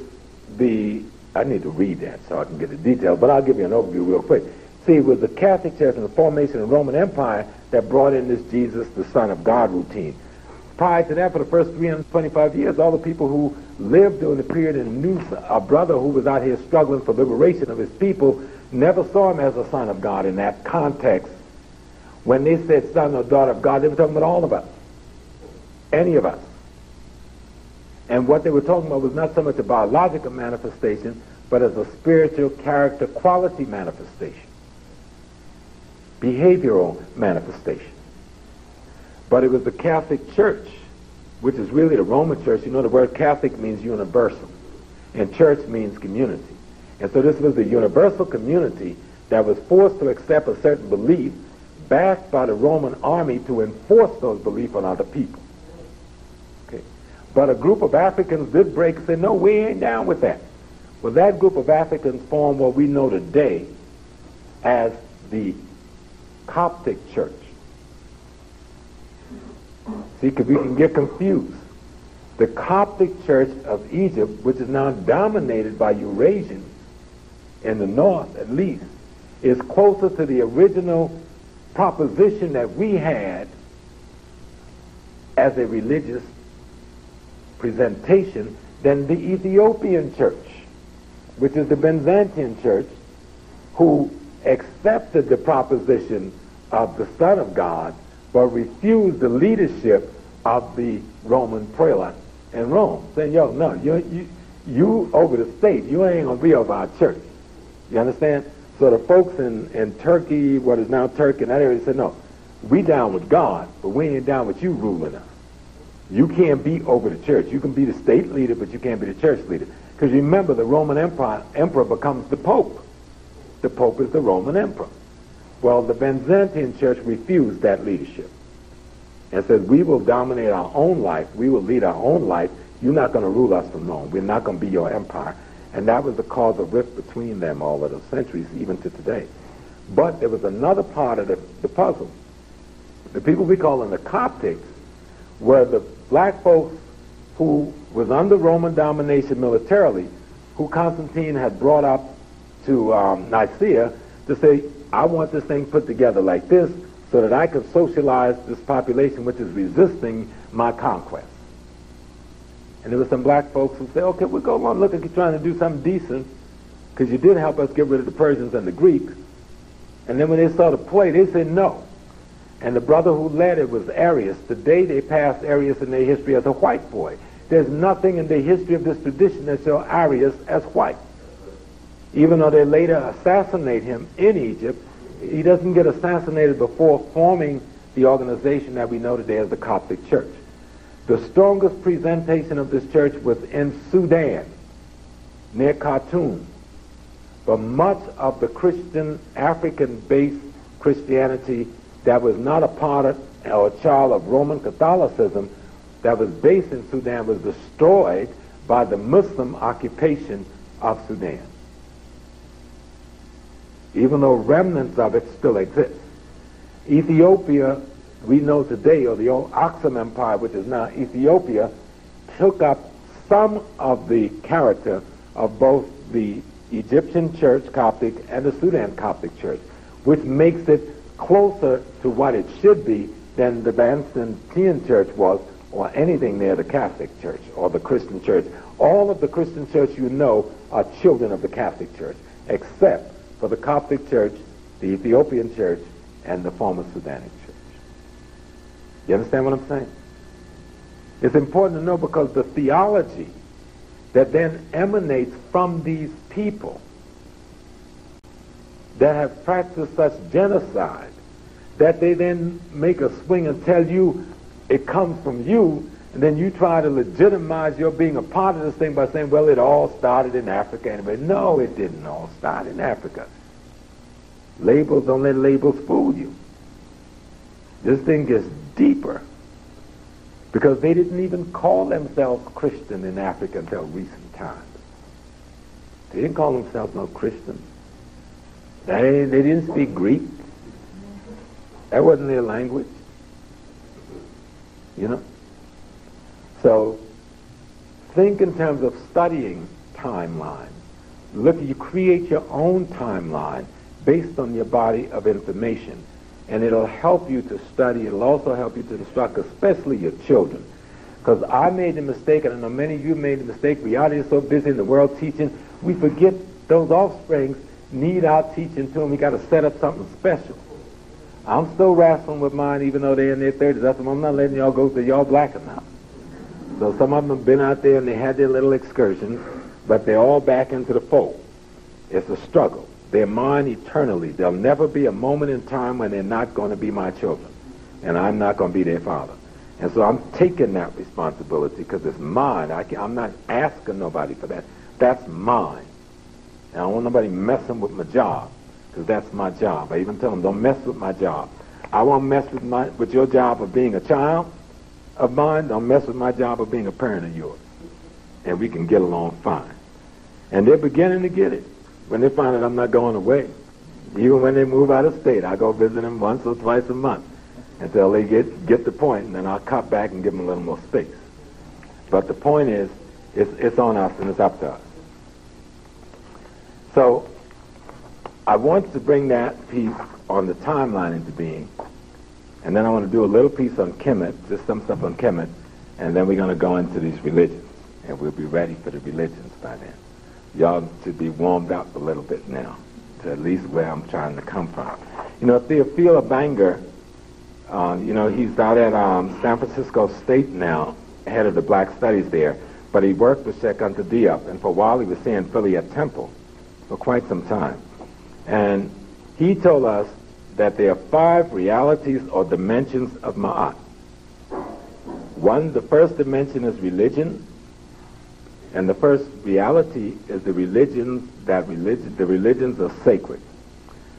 I need to read that so I can get the details, but I'll give you an overview real quick. See, it was the Catholic Church and the formation of the Roman Empire that brought in this Jesus, the Son of God routine. Prior to that, for the first 325 years, all the people who lived during the period and knew a brother who was out here struggling for liberation of his people never saw him as a son of God in that context. When they said son or daughter of God, they were talking about all of us, any of us. And what they were talking about was not so much a biological manifestation, but as a spiritual character quality manifestation, behavioral manifestation. But it was the Catholic Church, which is really the Roman Church. You know, the word Catholic means universal, and church means community. And so this was the universal community that was forced to accept a certain belief, backed by the Roman army to enforce those beliefs on other people. Okay. But a group of Africans did break and say, no, we ain't down with that. Well, that group of Africans formed what we know today as the Coptic Church. See, because we can get confused. The Coptic Church of Egypt, which is now dominated by Eurasians, in the north at least, is closer to the original proposition that we had as a religious presentation than the Ethiopian church, which is the Byzantine church, who accepted the proposition of the Son of God, but refused the leadership of the Roman prelate in Rome, saying, yo, no, you over the state, you ain't going to be over our church. You understand? So the folks in Turkey, what is now Turkey, in that area, said, no, we down with God, but we ain't down with you ruling us. You can't be over the church. You can be the state leader, but you can't be the church leader. Because remember, the Roman emperor becomes the Pope. The Pope is the Roman emperor. Well, the Byzantine church refused that leadership and said, we will dominate our own life. We will lead our own life. You're not going to rule us from Rome. We're not going to be your empire. And that was the cause of rift between them all of the centuries, even to today. But there was another part of the puzzle. The people we call them the Coptics were the black folks who was under Roman domination militarily, who Constantine had brought up to Nicaea to say, I want this thing put together like this so that I can socialize this population which is resisting my conquest. And there were some black folks who said, okay, we'll go along, look at you trying to do something decent, because you did help us get rid of the Persians and the Greeks. And then when they saw the play, they said no. And the brother who led it was Arius. Today they passed Arius in their history as a white boy. There's nothing in the history of this tradition that shows Arius as white. Even though they later assassinate him in Egypt, he doesn't get assassinated before forming the organization that we know today as the Coptic Church. The strongest presentation of this church was in Sudan, near Khartoum. But much of the Christian, African-based Christianity that was not a part of or a child of Roman Catholicism that was based in Sudan was destroyed by the Muslim occupation of Sudan, even though remnants of it still exist. Ethiopia, we know today, or the old Aksum Empire, which is now Ethiopia, took up some of the character of both the Egyptian church, Coptic, and the Sudan Coptic church, which makes it closer to what it should be than the Byzantine church was, or anything near the Catholic church, or the Christian church. All of the Christian church you know are children of the Catholic church, except for the Coptic Church, the Ethiopian Church, and the former Sudanic Church. You understand what I'm saying? It's important to know because the theology that then emanates from these people that have practiced such genocide, that they then make a swing and tell you it comes from you, and then you try to legitimize your being a part of this thing by saying, well, it all started in Africa anyway. No, it didn't all start in Africa. Labels, don't let labels fool you. This thing gets deeper because they didn't even call themselves Christian in Africa until recent times. They didn't call themselves no Christians. They didn't speak Greek. That wasn't their language. You know? So, think in terms of studying timeline. Look, you create your own timeline based on your body of information. And it'll help you to study. It'll also help you to instruct, especially your children. Because I made the mistake, and I know many of you made the mistake. We out here so busy in the world teaching, we forget those offsprings need our teaching to them. We got to set up something special. I'm still wrestling with mine, even though they're in their 30s. That's why I'm not letting y'all go to y'all blacker now. So some of them have been out there and they had their little excursions, but they're all back into the fold. It's a struggle. They're mine eternally. There'll never be a moment in time when they're not going to be my children, and I'm not going to be their father. And so I'm taking that responsibility because it's mine. I'm not asking nobody for that. That's mine. And I don't want nobody messing with my job, because that's my job. I even tell them, don't mess with my job. I won't mess with your job of being a child of mine. Don't mess with my job of being a parent of yours. And we can get along fine. And they're beginning to get it. When they find out I'm not going away, even when they move out of state, I go visit them once or twice a month until they get the point, and then I'll cut back and give them a little more space. But the point is, it's on us and it's up to us. So I want to bring that piece on the timeline into being, and then I want to do a little piece on Kemet, just some stuff on Kemet, and then we're going to go into these religions, and we'll be ready for the religions by then. Y'all should be warmed up a little bit now, to at least where I'm trying to come from. You know, Theophile Banger, he's out at San Francisco State now, head of the Black Studies there, but he worked with Sheikh Anta Diop, and for a while he was seeing Philly at Temple for quite some time. And he told us that there are 5 realities or dimensions of Ma'at. One, the first dimension is religion, and the first reality is the religions are sacred.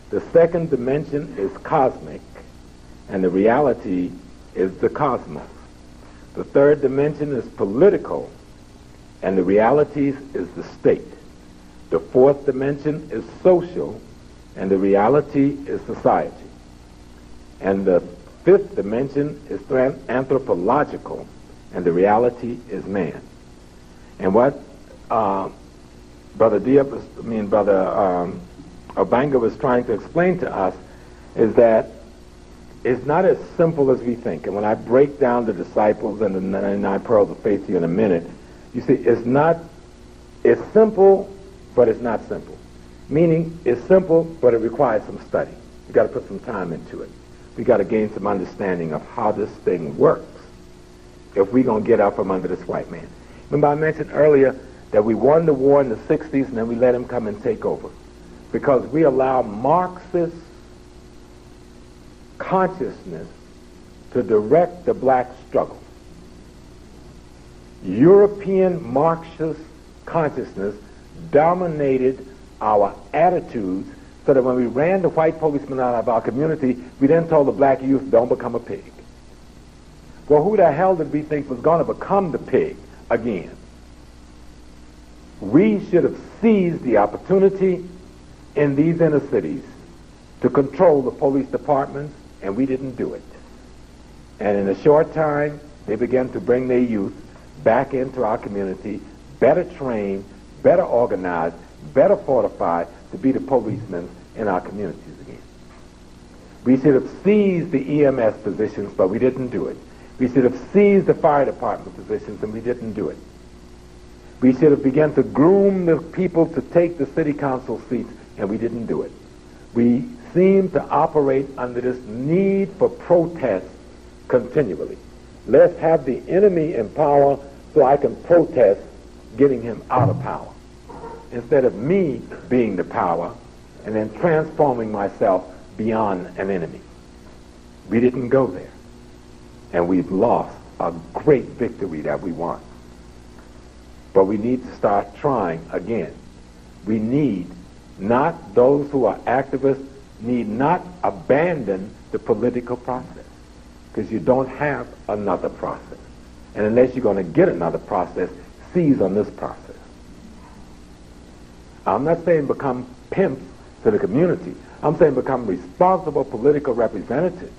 The second dimension is cosmic, and the reality is the cosmos. The third dimension is political, and the realities is the state. The fourth dimension is social, and the reality is society. And the fifth dimension is anthropological, and the reality is man. And what Brother Obanga was trying to explain to us is that it's not as simple as we think. And when I break down the disciples and the 99 pearls of faith to you in a minute, you see, it's simple, but it's not simple. Meaning, it's simple, but it requires some study. You got to put some time into it. We got to gain some understanding of how this thing works if we're going to get out from under this white man. Remember I mentioned earlier that we won the war in the 60s and then we let him come and take over because we allow Marxist consciousness to direct the black struggle. European Marxist consciousness dominated our attitudes so that when we ran the white policemen out of our community, we then told the black youth, don't become a pig. Well, who the hell did we think was going to become the pig again? We should have seized the opportunity in these inner cities to control the police departments, and we didn't do it. And in a short time, they began to bring their youth back into our community, better trained, better organized, better fortified to be the policemen in our communities again. We should have seized the EMS positions, but we didn't do it. We should have seized the fire department positions, and we didn't do it. We should have begun to groom the people to take the city council seats, and we didn't do it. We seem to operate under this need for protest continually. Let's have the enemy in power so I can protest getting him out of power, instead of me being the power and then transforming myself beyond an enemy. We didn't go there, and we've lost a great victory that we won. But we need to start trying again. We need not, those who are activists need not abandon the political process, because you don't have another process. And unless you're going to get another process, seize on this process. I'm not saying become pimps to the community. I'm saying become responsible political representatives.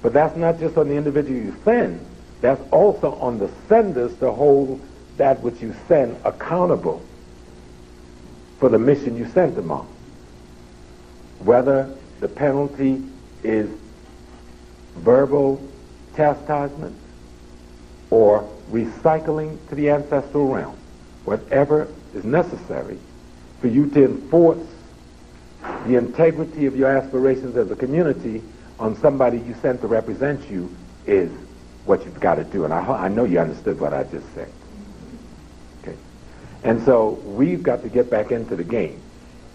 But that's not just on the individual you send. That's also on the senders to hold that which you send accountable for the mission you sent them on. Whether the penalty is verbal chastisement or recycling to the ancestral realm, whatever is necessary for you to enforce the integrity of your aspirations as a community on somebody you sent to represent you is what you've got to do. And I know you understood what I just said. Okay. And so we've got to get back into the game.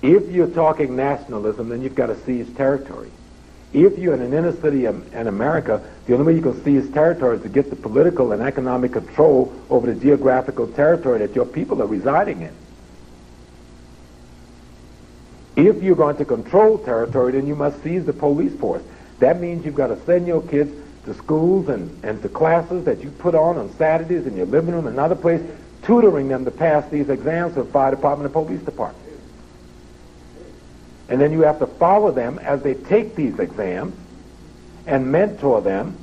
If you're talking nationalism, then you've got to seize territory. If you're in an inner city in America, the only way you can seize territory is to get the political and economic control over the geographical territory that your people are residing in. If you're going to control territory, then you must seize the police force. That means you've got to send your kids to schools and to classes that you put on Saturdays in your living room and another place, tutoring them to pass these exams for the fire department and police department. And then you have to follow them as they take these exams and mentor them.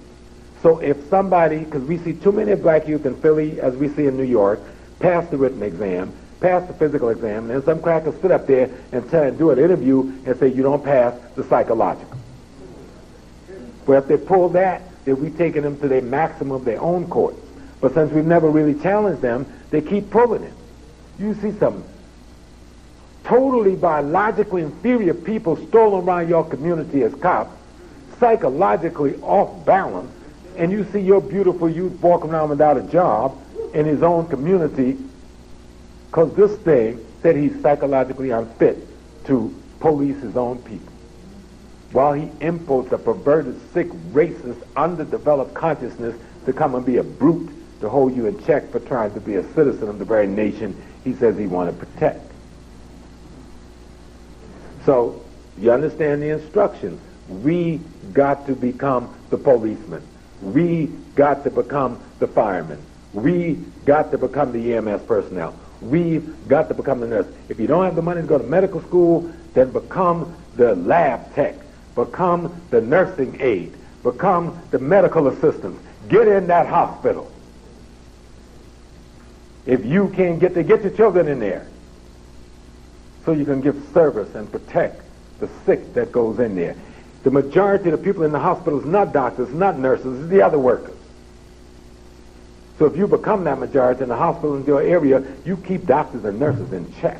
So if somebody, because we see too many black youth in Philly, as we see in New York, pass the written exam, pass the physical exam, and then some crackers sit up there and do an interview and say you don't pass the psychological. Well, if they pull that, then we've taken them to their maximum of their own courts. But since we've never really challenged them, they keep pulling it. You see some totally biologically inferior people strolling around your community as cops, psychologically off balance, and you see your beautiful youth walking around without a job in his own community because this thing said he's psychologically unfit to police his own people, while he imports a perverted, sick, racist, underdeveloped consciousness to come and be a brute to hold you in check for trying to be a citizen of the very nation he says he wants to protect. So, you understand the instructions. We got to become the policeman. We got to become the fireman. We got to become the EMS personnel. We've got to become the nurse. If you don't have the money to go to medical school, then become the lab tech. Become the nursing aide. Become the medical assistant. Get in that hospital. If you can't get there, get your children in there, so you can give service and protect the sick that goes in there. The majority of the people in the hospital is not doctors, not nurses, it's the other workers. So if you become that majority in the hospital in your area, you keep doctors and nurses in check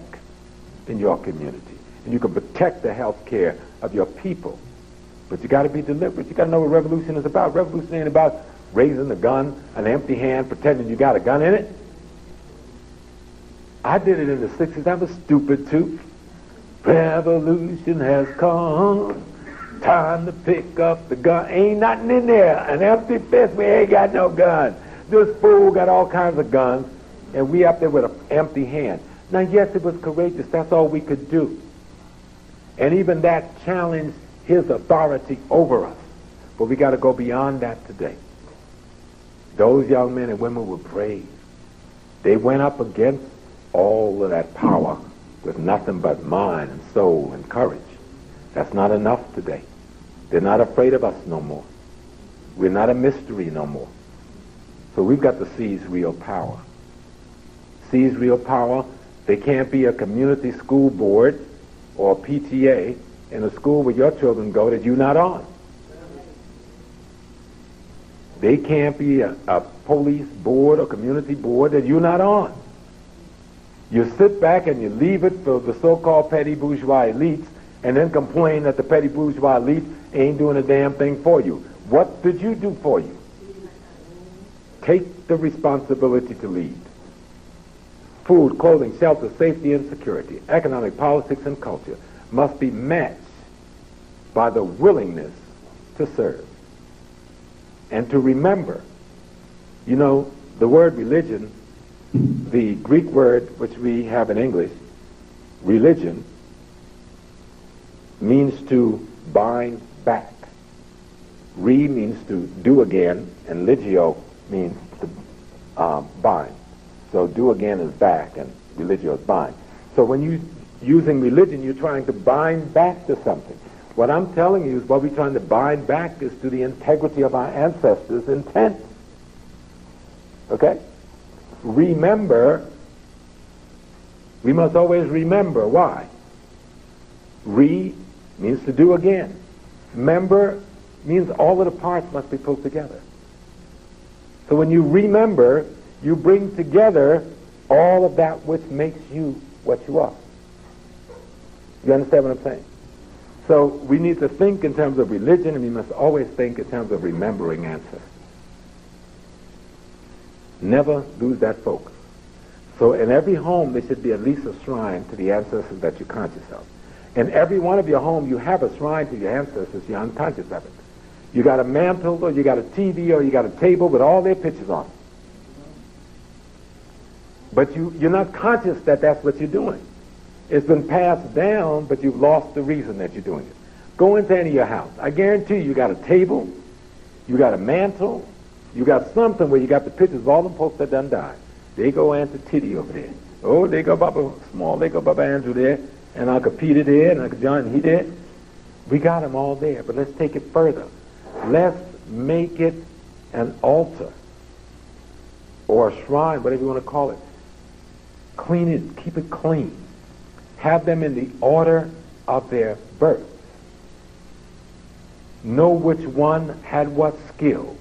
in your community. And you can protect the health care of your people. But you got to be deliberate. You got to know what revolution is about. Revolution ain't about raising a gun, an empty hand, pretending you got a gun in it. I did it in the 60s. I was stupid too. Revolution has come. Time to pick up the gun. Ain't nothing in there. An empty fist. We ain't got no gun. This fool got all kinds of guns, and we up there with an empty hand. Now, yes, it was courageous. That's all we could do. And even that challenged his authority over us. But we got to go beyond that today. Those young men and women were brave. They went up against all of that power with nothing but mind and soul and courage. That's not enough today. They're not afraid of us no more. We're not a mystery no more. So we've got to seize real power. Seize real power. There can't be a community school board or a PTA in a school where your children go that you're not on. There can't be a police board or community board that you're not on. You sit back and you leave it for the so-called petty bourgeois elites and then complain that the petty bourgeois elites ain't doing a damn thing for you. What did you do for you? Take the responsibility to lead. Food, clothing, shelter, safety, and security, economic, politics, and culture must be matched by the willingness to serve and to remember. You know, the word religion, the Greek word which we have in English, religion, means to bind back. Re means to do again, and ligio means to bind. So do again is back, and religio is bind. So when you're using religion, you're trying to bind back to something. What I'm telling you is what we're trying to bind back is to the integrity of our ancestors' intent. Okay? Remember, we must always remember. Why? Re means to do again. Member means all of the parts must be put together. So when you remember, you bring together all of that which makes you what you are. You understand what I'm saying? So we need to think in terms of religion, and we must always think in terms of remembering ancestors. Never lose that focus. So in every home, there should be at least a shrine to the ancestors that you're conscious of. In every one of your homes, you have a shrine to your ancestors, you're unconscious of it. You got a mantle, or you got a TV, or you got a table with all their pictures on it. But you're not conscious that that's what you're doing. It's been passed down, but you've lost the reason that you're doing it. Go into any of your house. I guarantee you got a table, you got a mantle, you got something where you got the pictures of all the folks that done died. They go Auntie Titty over there. Oh, they go Baba Small, they go Baba Andrew there, and Uncle Peter there, and Uncle John, he there. We got them all there, but let's take it further. Let's make it an altar or a shrine, whatever you want to call it. Clean it, keep it clean. Have them in the order of their birth. Know which one had what skill.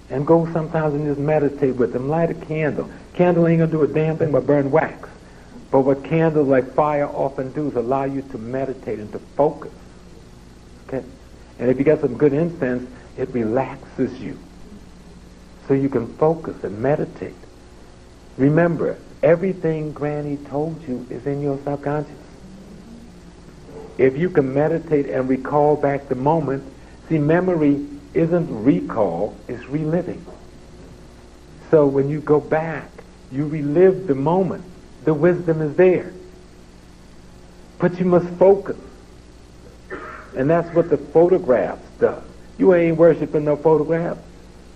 And go sometimes and just meditate with them. Light a candle. Candle ain't going to do a damn thing but burn wax. But what candles like fire often do is allow you to meditate and to focus. Okay? And if you get some good incense, it relaxes you. So you can focus and meditate. Remember, everything Granny told you is in your subconscious. If you can meditate and recall back the moment, see, memory isn't recall, it's reliving. So when you go back, you relive the moment. The wisdom is there. But you must focus. And that's what the photographs does. You ain't worshiping no photograph.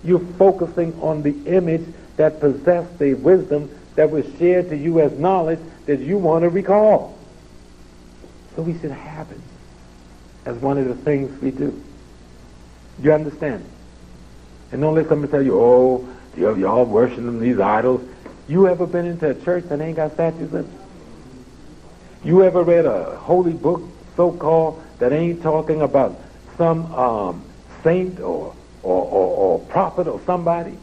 You're focusing on the image that possessed the wisdom that was shared to you as knowledge that you want to recall. So we should have it as one of the things we do. You understand? And don't let somebody tell you, oh, y'all worshiping these idols. You ever been into a church that ain't got statues in it? You ever read a holy book, so-called, that ain't talking about some saint or prophet or somebody?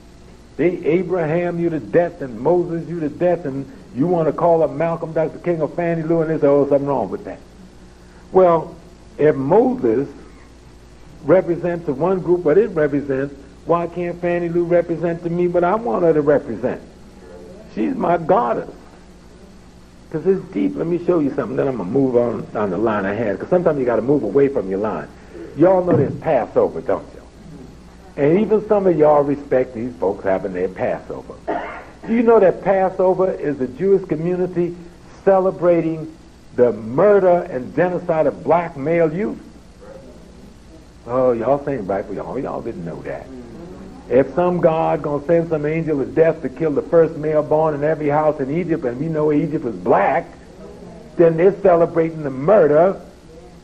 They Abraham you to death and Moses you to death, and you want to call up Malcolm, Dr. King, or Fannie Lou, and they say, oh, something wrong with that. Well, if Moses represents the one group what it represents, why can't Fannie Lou represent to me what I want her to represent? She's my goddess. Because it's deep. Let me show you something. Then I'm going to move on down the line ahead. Because sometimes you got to move away from your line. Y'all know there's Passover, don't you? And even some of y'all respect these folks having their Passover. Do you know that Passover is the Jewish community celebrating the murder and genocide of black male youth? Oh, y'all saying black people. Y'all didn't know that. If some God gonna send some angel of death to kill the first male born in every house in Egypt, and we know Egypt is black, then they're celebrating the murder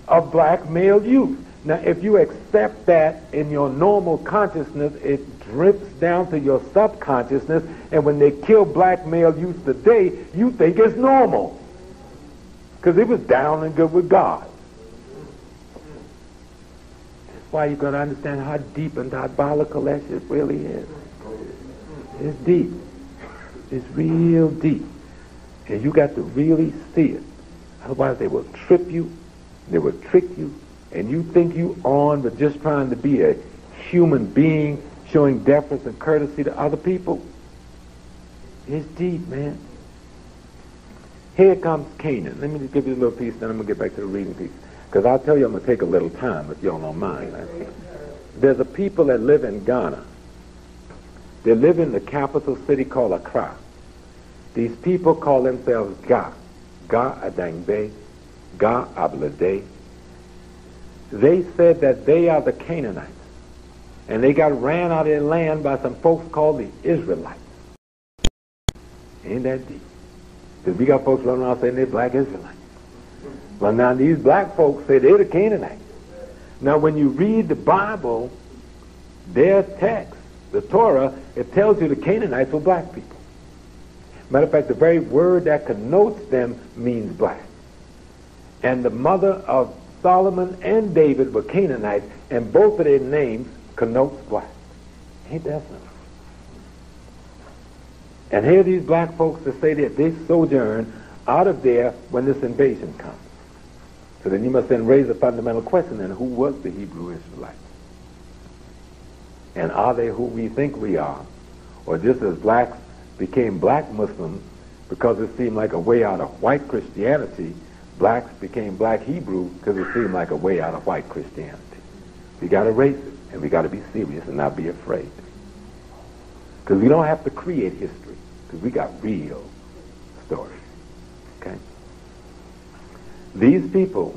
of black male youth. Now, if you accept that in your normal consciousness, it drips down to your subconsciousness, and when they kill black male youth today, you think it's normal. Because it was down and good with God. That's why you've got to understand how deep and diabolical that shit really is. It's deep. It's real deep. And you got to really see it. Otherwise they will trip you, they will trick you, and you think you on with just trying to be a human being, showing deference and courtesy to other people. It's deep, man. Here comes Canaan. Let me just give you a little piece, then I'm going to get back to the reading piece. Because I'll tell you I'm going to take a little time if y'all don't mind. There's a people that live in Ghana. They live in the capital city called Accra. These people call themselves Ga Adangbe, Ga Ablade. They said that they are the Canaanites. And they got ran out of their land by some folks called the Israelites. Ain't that deep? Because we got folks running around saying they're black Israelites. Well, now these black folks say they're the Canaanites. Now when you read the Bible, their text, the Torah, it tells you the Canaanites were black people. Matter of fact, the very word that connotes them means black. And the mother of Solomon and David were Canaanites, and both of their names connotes black. Ain't that something? And here are these black folks that say that they sojourn out of there when this invasion comes. So then you must then raise a fundamental question then, who was the Hebrew Israelites? And are they who we think we are? Or just as blacks became black Muslims because it seemed like a way out of white Christianity, blacks became black Hebrew because it seemed like a way out of white Christianity. We got to raise it, and we got to be serious and not be afraid. Because we don't have to create history, because we got real stories. Okay? These people,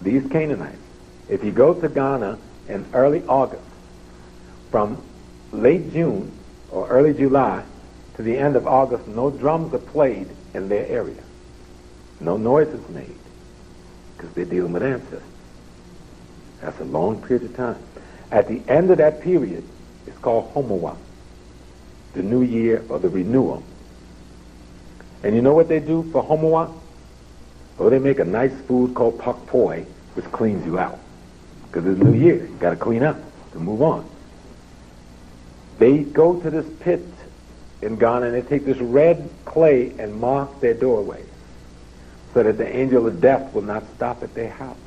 these Canaanites, if you go to Ghana in early August, from late June or early July to the end of August, no drums are played in their area. No noise is made, because they're dealing with ancestors. That's a long period of time. At the end of that period, it's called Homowa, the new year or the renewal. And you know what they do for Homowa? Oh, they make a nice food called pak poi, which cleans you out. Because it's a new year. You got to clean up to move on. They go to this pit in Ghana and they take this red clay and mark their doorways so that the angel of death will not stop at their house.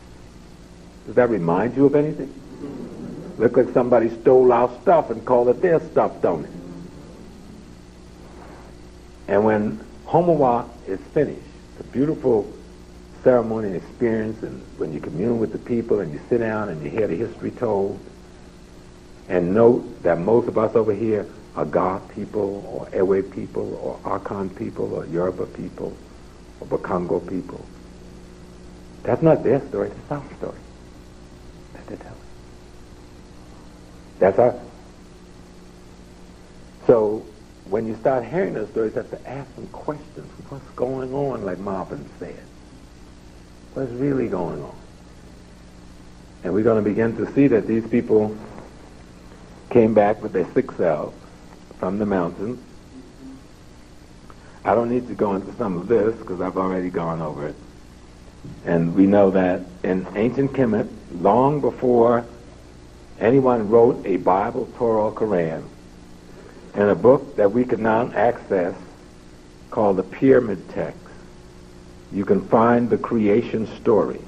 Does that remind you of anything? Look like somebody stole our stuff and called it their stuff, don't it? And when Homowa is finished, it's a beautiful ceremony and experience, and when you commune with the people and you sit down and you hear the history told, and note that most of us over here are Ga people, or Ewe people, or Akan people, or Yoruba people, or Bakongo people. That's not their story, it's our story that they're telling. That's our. So when you start hearing those stories, you have to ask some questions. What's going on, like Marvin said? What's really going on? And we're going to begin to see that these people came back with their sick selves from the mountains. I don't need to go into some of this because I've already gone over it. And we know that in ancient Kemet, long before anyone wrote a Bible, Torah, or Quran, in a book that we can now access called the Pyramid Text, you can find the creation story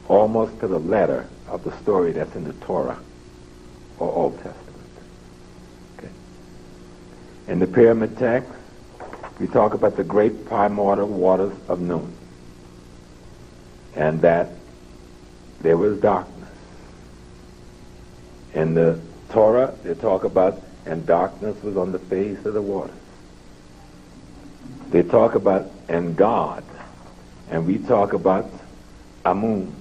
almost to the letter of the story that's in the Torah or Old Testament. Okay. In the Pyramid Text, we talk about the great primordial waters of Nun, and that there was darkness. In the Torah, they talk about, and darkness was on the face of the waters. They talk about, and God, and we talk about Amun,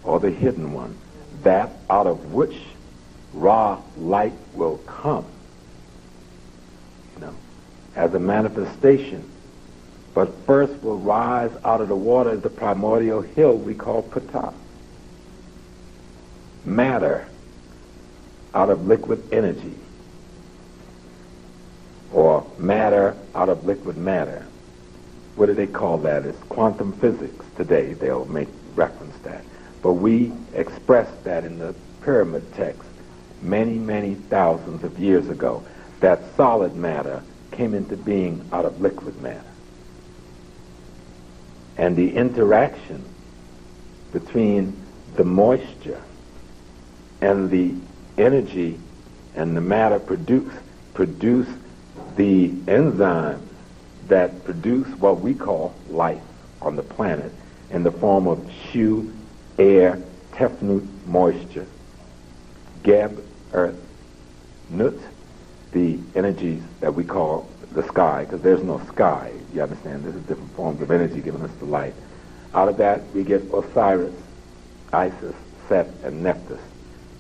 or the hidden one, that out of which Ra light will come, as a manifestation. But first will rise out of the water as the primordial hill we call Ptah. Matter out of liquid energy, or matter out of liquid matter. What do they call that? It's quantum physics today. They'll make reference to that. But we expressed that in the Pyramid Text many, many thousands of years ago, that solid matter came into being out of liquid matter. and the interaction between the moisture and the energy and the matter produce the enzymes that produce what we call life on the planet in the form of shu, air, tefnut, moisture, geb, earth, nut, the energies that we call the sky, because there's no sky. You understand? This is different forms of energy giving us the light. Out of that, we get Osiris, Isis, Set, and Nephthys,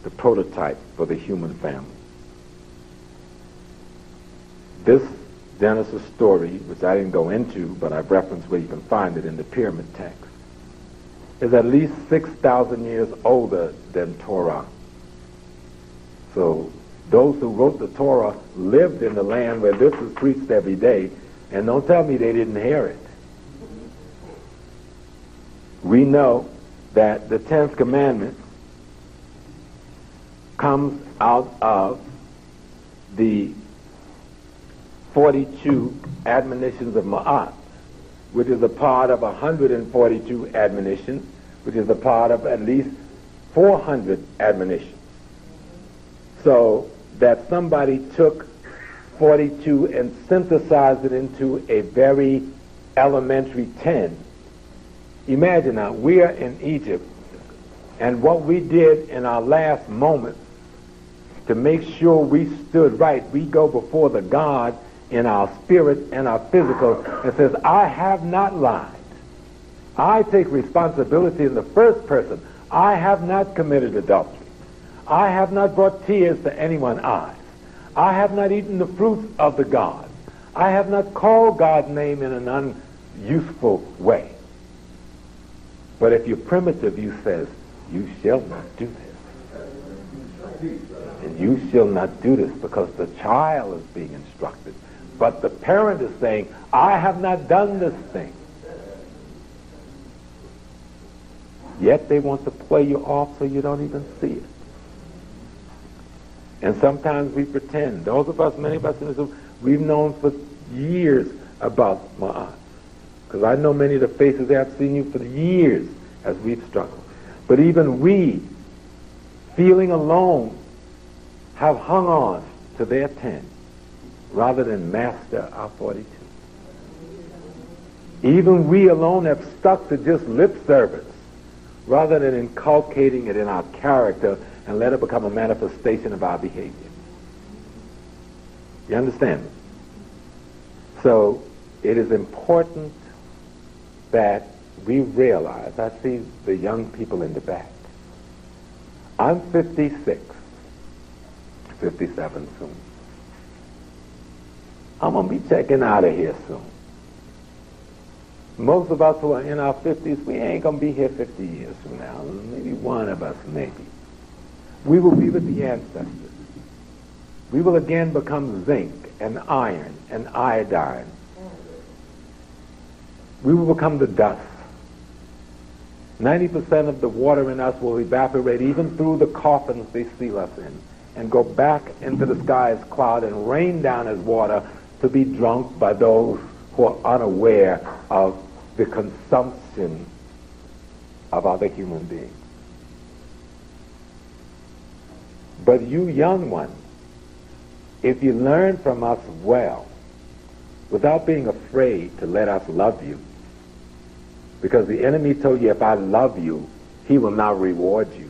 the prototype for the human family. This Genesis story, which I didn't go into, but I've referenced where you can find it in the pyramid text, is at least 6,000 years older than Torah. So those who wrote the Torah lived in the land where this was preached every day, and don't tell me they didn't hear it. We know that the 10th commandment comes out of the 42 admonitions of Ma'at, which is a part of 142 admonitions, which is a part of at least 400 admonitions. So that somebody took 42 and synthesized it into a very elementary 10. Imagine now, we are in Egypt, and what we did in our last moments to make sure we stood right, we go before the God in our spirit and our physical and says, I have not lied. I take responsibility in the first person. I have not committed adultery. I have not brought tears to anyone's eyes. I have not eaten the fruits of the gods. I have not called God's name in an unuseful way. But if you're primitive, you says, you shall not do this. And you shall not do this because the child is being instructed. But the parent is saying, I have not done this thing. Yet they want to play you off so you don't even see it. And sometimes we pretend. Those of us, many of us in this room, we've known for years about Ma'at. Because I know many of the faces there, I've seen you for years as we've struggled. But even we, feeling alone, have hung on to their 10 rather than master our 42. Even we alone have stuck to just lip service rather than inculcating it in our character and let it become a manifestation of our behavior. You understand? So it is important that we realize, I see the young people in the back. I'm 56, 57 soon. I'm going to be checking out of here soon. Most of us who are in our 50s, we ain't going to be here 50 years from now. Maybe one of us, maybe. We will be with the ancestors. We will again become zinc and iron and iodine. We will become the dust. 90% of the water in us will evaporate even through the coffins they seal us in and go back into the sky as cloud and rain down as water to be drunk by those who are unaware of the consumption of other human beings. But you young ones, if you learn from us well, without being afraid to let us love you, because the enemy told you, if I love you, he will not reward you.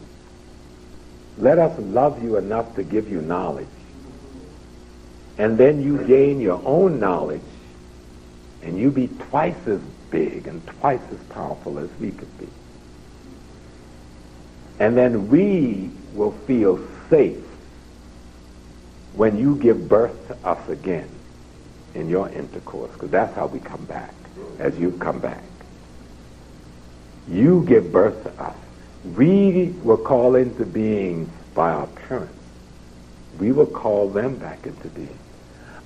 Let us love you enough to give you knowledge. And then you gain your own knowledge, and you be twice as big and twice as powerful as we could be. And then we will feel safe when you give birth to us again in your intercourse, because that's how we come back, as you come back. You give birth to us. We were called into being by our parents. We will call them back into being.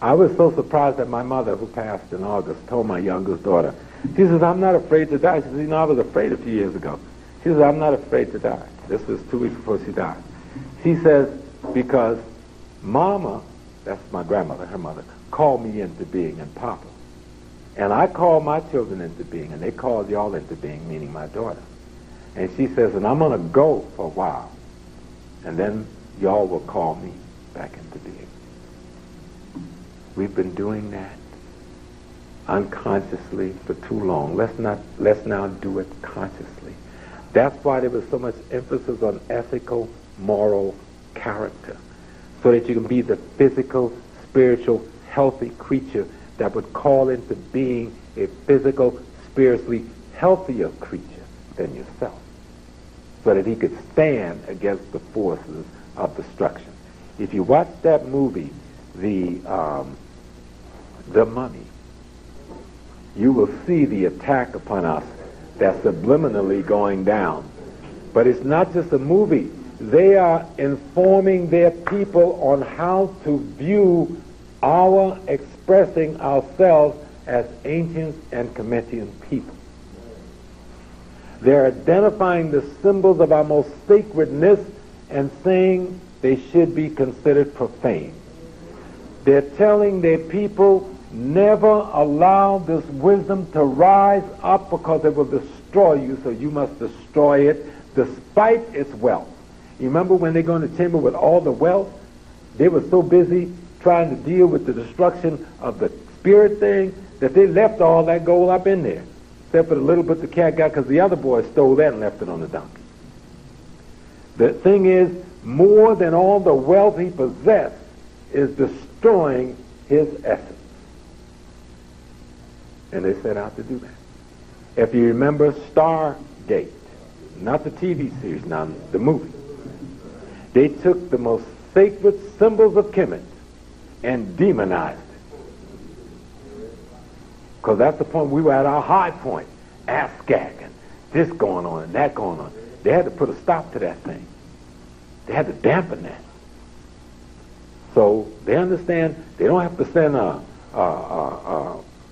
I was so surprised that my mother, who passed in August, told my youngest daughter, she says, I'm not afraid to die. She says, you know, I was afraid a few years ago. She says, I'm not afraid to die. This was 2 weeks before she died. She says, because Mama, that's my grandmother, her mother, called me into being, and Papa. And I call my children into being, and they call y'all into being, meaning my daughter. And she says, and I'm going to go for a while, and then y'all will call me back into being. We've been doing that unconsciously for too long. Let's now do it consciously. That's why there was so much emphasis on ethical, moral character, so that you can be the physical, spiritual, healthy creature that would call into being a physical, spiritually healthier creature than yourself, so that he could stand against the forces of destruction. If you watch that movie, The Mummy, you will see the attack upon us that's subliminally going down. But it's not just a movie. They are informing their people on how to view our expressing ourselves as ancient and Comitian people. They're identifying the symbols of our most sacredness and saying they should be considered profane. They're telling their people, never allow this wisdom to rise up because it will destroy you, so you must destroy it despite its wealth. You remember when they go in the chamber with all the wealth? They were so busy trying to deal with the destruction of the spirit thing that they left all that gold up in there, except for the little bit the cat got because the other boy stole that and left it on the donkey. The thing is, more than all the wealth he possessed is destroying his essence. And they set out to do that. If you remember Stargate, not the TV series, now the movie, they took the most sacred symbols of Kemet and demonized it. Because that's the point we were at our high point. ASCAC and this going on and that going on. They had to put a stop to that thing. They had to dampen that. So they understand they don't have to send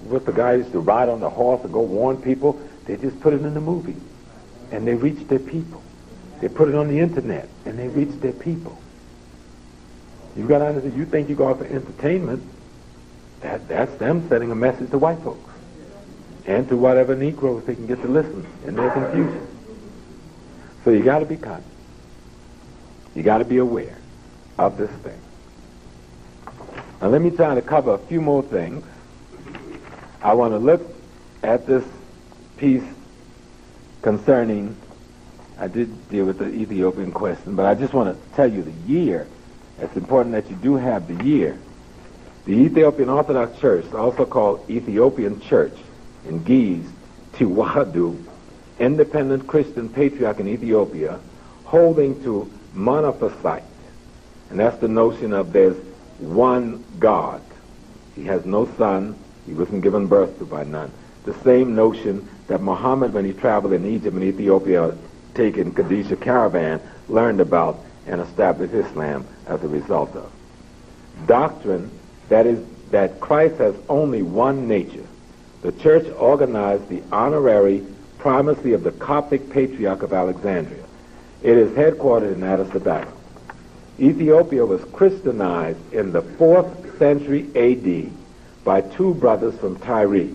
what the guy used to ride on the horse and go warn people. They just put it in the movie and they reach their people. They put it on the internet and they reach their people. You got to understand, you think you go out for entertainment, that's them sending a message to white folks and to whatever Negroes they can get to listen in their confusion. So you got to be conscious. You got to be aware of this thing. Now let me try to cover a few more things. I want to look at this piece concerning, I did deal with the Ethiopian question, but I just want to tell you the year. It's important that you do have the year. The Ethiopian Orthodox Church, also called Ethiopian Church, in Ge'ez, Tiwahadu, independent Christian patriarch in Ethiopia, holding to monophysite. And that's the notion of there's one God. He has no son. He wasn't given birth to by none. The same notion that Muhammad, when he traveled in Egypt and Ethiopia, taking Qadisha caravan, learned about and established Islam as a result of. Doctrine that is that Christ has only one nature. The church organized the honorary primacy of the Coptic Patriarch of Alexandria. It is headquartered in Addis Ababa. Ethiopia was Christianized in the 4th century A.D. by two brothers from Tyre,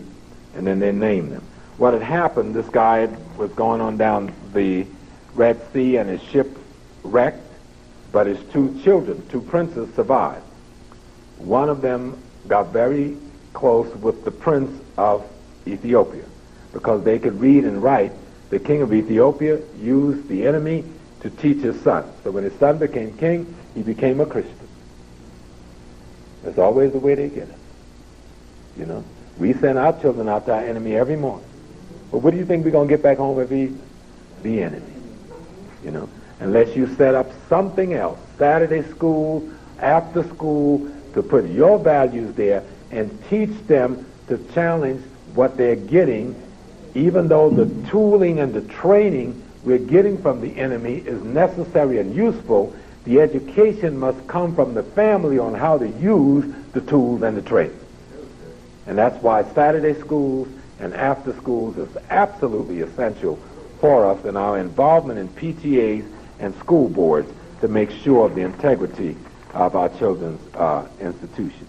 and then they named them. What had happened, this guy was going on down the Red Sea and his ship wrecked, but his two children, two princes, survived. One of them got very close with the prince of Ethiopia because they could read and write. The king of Ethiopia used the enemy to teach his son. So when his son became king, he became a Christian. That's always the way they get it. You know, we send our children out to our enemy every morning. But what do you think we're going to get back home with the enemy? You know, unless you set up something else, Saturday school, after school, to put your values there and teach them to challenge what they're getting, even though the tooling and the training we're getting from the enemy is necessary and useful. The education must come from the family on how to use the tools and the training. And that's why Saturday schools and after schools is absolutely essential for us in our involvement in PTAs and school boards to make sure of the integrity of our children's institutions.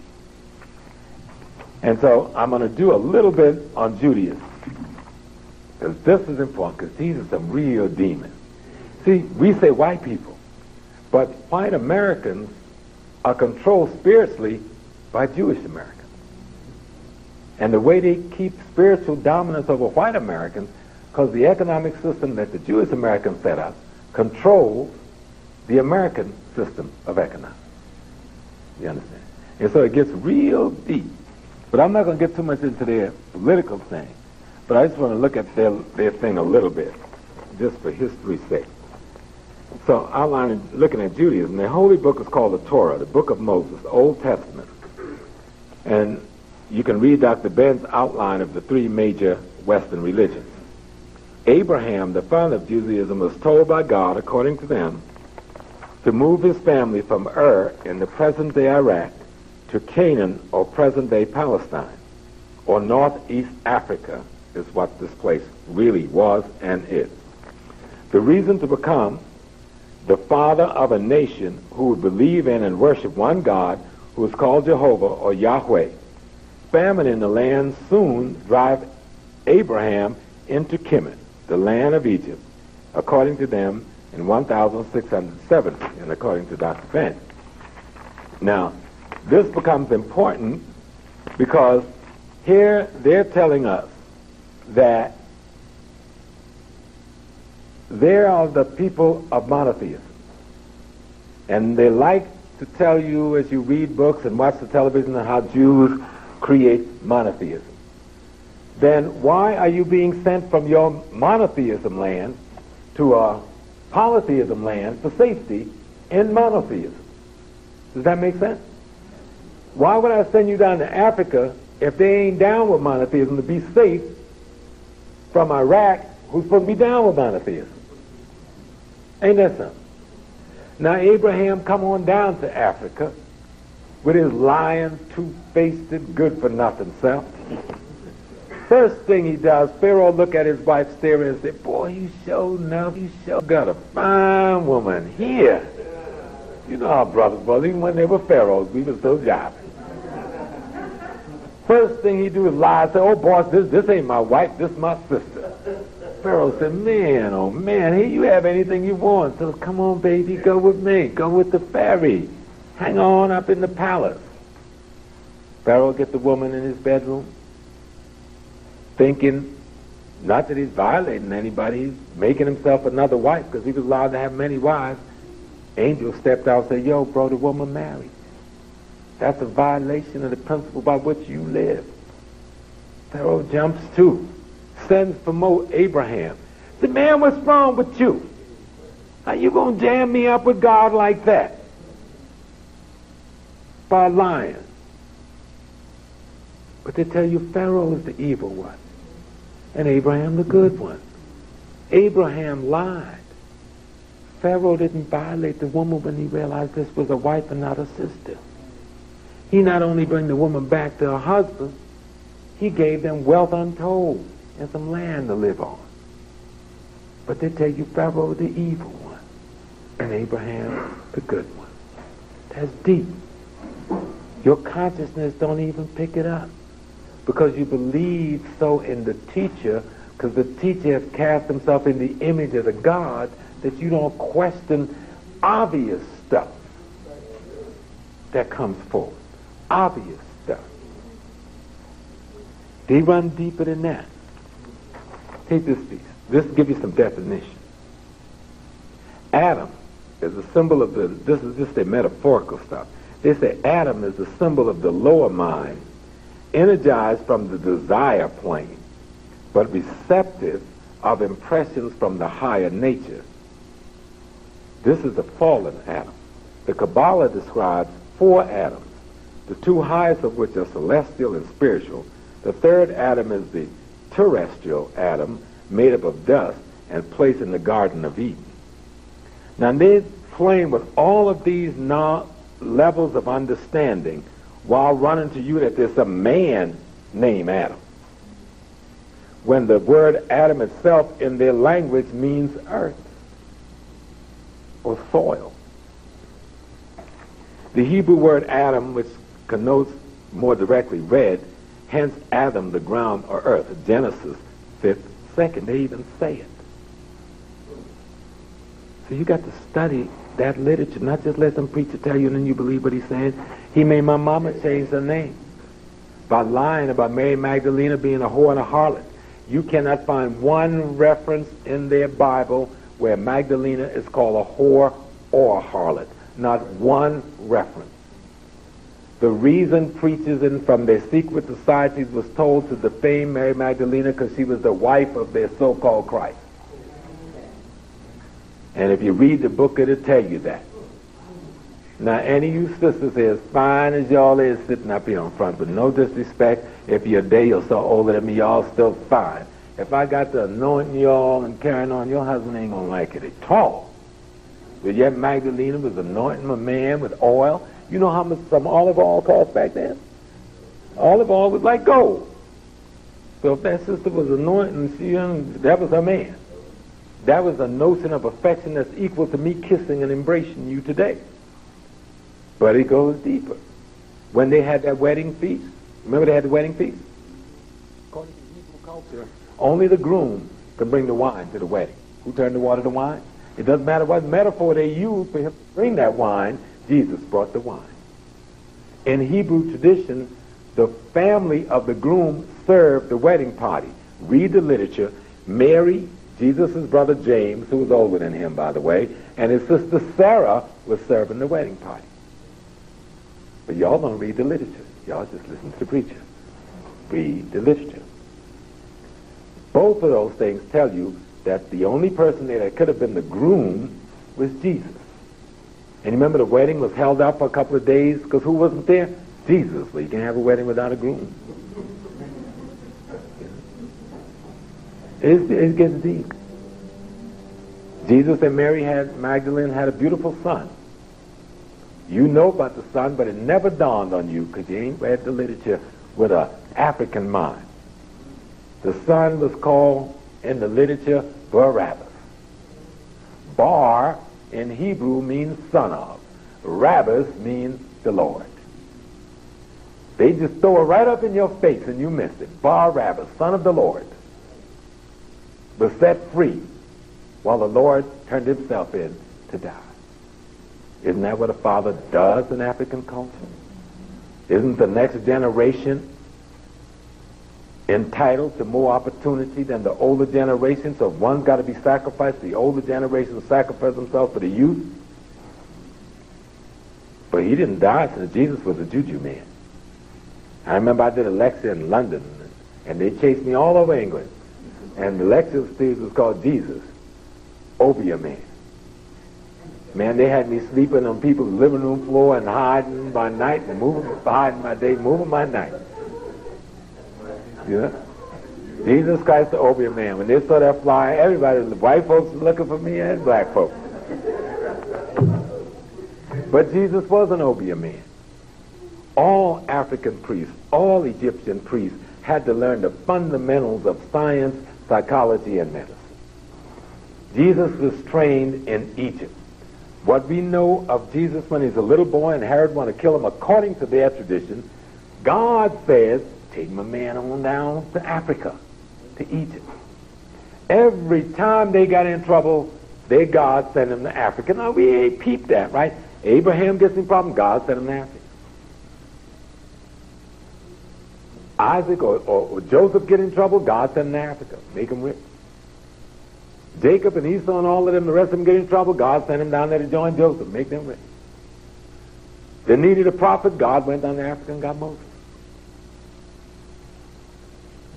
And so I'm going to do a little bit on Judaism, because this is important, because these are some real demons. See, we say white people, but white Americans are controlled spiritually by Jewish Americans. And the way they keep spiritual dominance over white Americans, because the economic system that the Jewish Americans set up controls the American system of economics. You understand? And so it gets real deep. But I'm not going to get too much into their political thing. But I just want to look at their thing a little bit, just for history's sake. So outlining, looking at Judaism, the holy book is called the Torah, the book of Moses, the Old Testament. And you can read Dr. Ben's outline of the three major Western religions. Abraham, the father of Judaism, was told by God, according to them, to move his family from Ur in the present-day Iraq to Canaan, or present-day Palestine, or northeast Africa, is what this place really was and is. The reason to become the father of a nation who would believe in and worship one God who is called Jehovah or Yahweh. Famine in the land soon drive Abraham into Kemet, the land of Egypt, according to them in 1670, and according to Dr. Ben. Now, this becomes important because here they're telling us that they are the people of monotheism. And they like to tell you as you read books and watch the television how Jews create monotheism. Then why are you being sent from your monotheism land to a polytheism land for safety in monotheism? Does that make sense? Why would I send you down to Africa if they ain't down with monotheism to be safe from Iraq, who's supposed to be down with monotheism? Ain't that something? Now Abraham come on down to Africa with his lying, two-faced, good-for-nothing self. First thing he does, Pharaoh look at his wife staring and say, boy, you sure enough, you sure got a fine woman here. You know our brothers was, even when they were pharaohs, we were still jiving. First thing he do is lie and say, oh boss, this ain't my wife, this is my sister. Pharaoh said, man, oh man, here you have anything you want. So come on, baby, go with me. Go with the ferry. Hang on up in the palace. Pharaoh get the woman in his bedroom, thinking, not that he's violating anybody, he's making himself another wife because he was allowed to have many wives. Angel stepped out and said, yo, bro, the woman married. That's a violation of the principle by which you live. Pharaoh jumps too. Sends for Abraham. Said, man, what's wrong with you? How you going to jam me up with God like that? By lying. But they tell you Pharaoh is the evil one and Abraham the good one. Abraham lied. Pharaoh didn't violate the woman when he realized this was a wife and not a sister. He not only bring the woman back to her husband, he gave them wealth untold and some land to live on. But they tell you Pharaoh the evil one and Abraham the good one. That's deep. Your consciousness don't even pick it up because you believe so in the teacher, because the teacher has cast himself in the image of the God that you don't question obvious stuff that comes forward. Obvious stuff. They run deeper than that. Take this piece. This will give you some definition. Adam is a symbol of the, this is just a metaphorical stuff. They say Adam is a symbol of the lower mind, energized from the desire plane, but receptive of impressions from the higher nature. This is a fallen Adam. The Kabbalah describes 4 Adams, the 2 highest of which are celestial and spiritual. The third Adam is the terrestrial Adam, made up of dust and placed in the Garden of Eden. Now they claim with all of these levels of understanding while running to you that there's a man named Adam, when the word Adam itself in their language means earth or soil. The Hebrew word Adam, which connotes more directly red, Hence Adam, the ground or earth, Genesis 5th, 2nd. They even say it. So you got to study that literature, not just let some preacher tell you and then you believe what he's saying. He made my mama change her name by lying about Mary Magdalene being a whore and a harlot. You cannot find one reference in their Bible where Magdalena is called a whore or a harlot. Not one reference. The reason preachers from their secret societies was told to defame Mary Magdalene because she was the wife of their so-called Christ. And if you read the book, it'll tell you that. Now, any of you sisters here, as fine as y'all is sitting up here in front, with no disrespect, if you're a day or so older than me, y'all still fine. If I got to anointing y'all and carrying on, your husband ain't going to like it at all. But yet Magdalena was anointing a man with oil. You know how much some olive oil cost back then? Olive oil was like gold. So if that sister was anointing, that was her man. That was a notion of affection that's equal to me kissing and embracing you today. But it goes deeper. When they had that wedding feast, remember they had the wedding feast? According to Hebrew culture, only the groom could bring the wine to the wedding. Who turned the water to wine? It doesn't matter what metaphor they used for him to bring that wine, Jesus brought the wine. In Hebrew tradition, the family of the groom served the wedding party. Read the literature. Mary, Jesus' brother James, who was older than him, by the way, and his sister Sarah was serving the wedding party. But y'all don't read the literature. Y'all just listen to the preacher. Read the literature. Both of those things tell you that the only person there that could have been the groom was Jesus. And remember the wedding was held up for a couple of days because who wasn't there? Jesus. Well, you can't have a wedding without a groom. It gets deep. Jesus and Mary Magdalene had a beautiful son. You know about the son, but it never dawned on you because you ain't read the literature with an African mind. The son was called in the literature Barabbas. Bar in Hebrew means son of. Rabbas means the Lord. They just throw it right up in your face and you missed it. Barabbas, son of the Lord, was set free while the Lord turned himself in to die. Isn't that what a father does in African culture? Isn't the next generation entitled to more opportunity than the older generation? So if one's got to be sacrificed, the older generation will sacrifice themselves for the youth. But he didn't die since Jesus was a juju man. I remember I did a lecture in London, and they chased me all over England. And the lecture series was called Jesus, Obeah Man. Man, they had me sleeping on people's living room floor and hiding by night and hiding by day, moving by night. You know? Jesus Christ, the Obeah Man. When they saw that fly, everybody, the white folks were looking for me and black folks. But Jesus was an Obeah Man. All African priests, all Egyptian priests had to learn the fundamentals of science, psychology, and medicine. Jesus was trained in Egypt. What we know of Jesus when he's a little boy and Herod wanted to kill him, according to their tradition, God says, take my man on down to Africa, to Egypt. Every time they got in trouble, their God sent them to Africa. Now, we ain't peeped that, right? Abraham gets in problem, God sent him to Africa. Isaac or Joseph get in trouble, God sent him to Africa, make him rich. Jacob and Esau and all of them, the rest of them get in trouble, God sent him down there to join Joseph, make them rich. They needed a prophet, God went down to Africa and got Moses.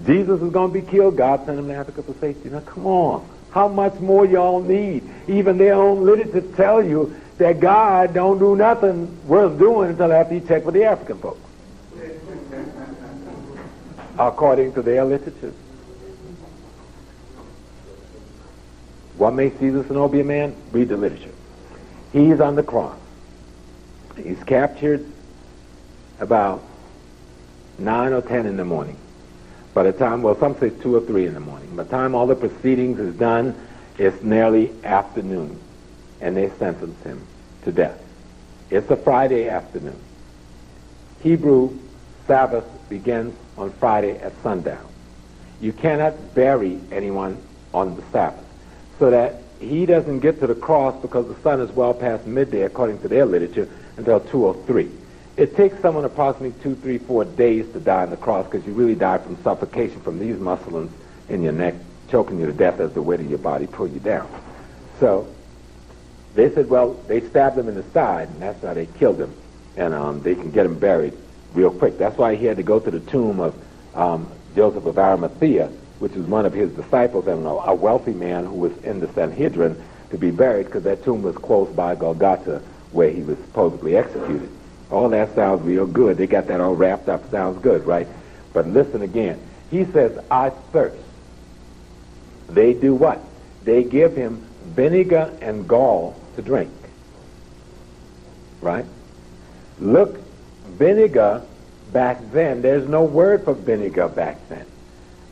Jesus was going to be killed, God sent him to Africa for safety. Now come on, how much more y'all need? Even their own literature tell you that God don't do nothing worth doing until after he checked with the African folks. According to their literature. What makes Jesus an Obeah Man? Read the literature. He's on the cross. He's captured about 9 or 10 in the morning. By the time, well, some say 2 or 3 in the morning. By the time all the proceedings is done, it's nearly afternoon, and they sentence him to death. It's a Friday afternoon. Hebrew Sabbath begins on Friday at sundown. You cannot bury anyone on the Sabbath, so that he doesn't get to the cross because the sun is well past midday, according to their literature, until 2:03. It takes someone approximately 2, 3, 4 days to die on the cross, because you really die from suffocation from these muscles in your neck choking you to death as the weight of your body pull you down. So they said, well, they stabbed him in the side, and that's how they killed him, and they can get him buried real quick. That's why he had to go to the tomb of Joseph of Arimathea, which was one of his disciples and a wealthy man who was in the Sanhedrin, to be buried, because that tomb was close by Golgotha, where he was supposedly executed. All that sounds real good. They got that all wrapped up. Sounds good, right? But listen again. He says, I thirst. They do what? They give him vinegar and gall to drink. Right? Look, vinegar back then, there's no word for vinegar back then.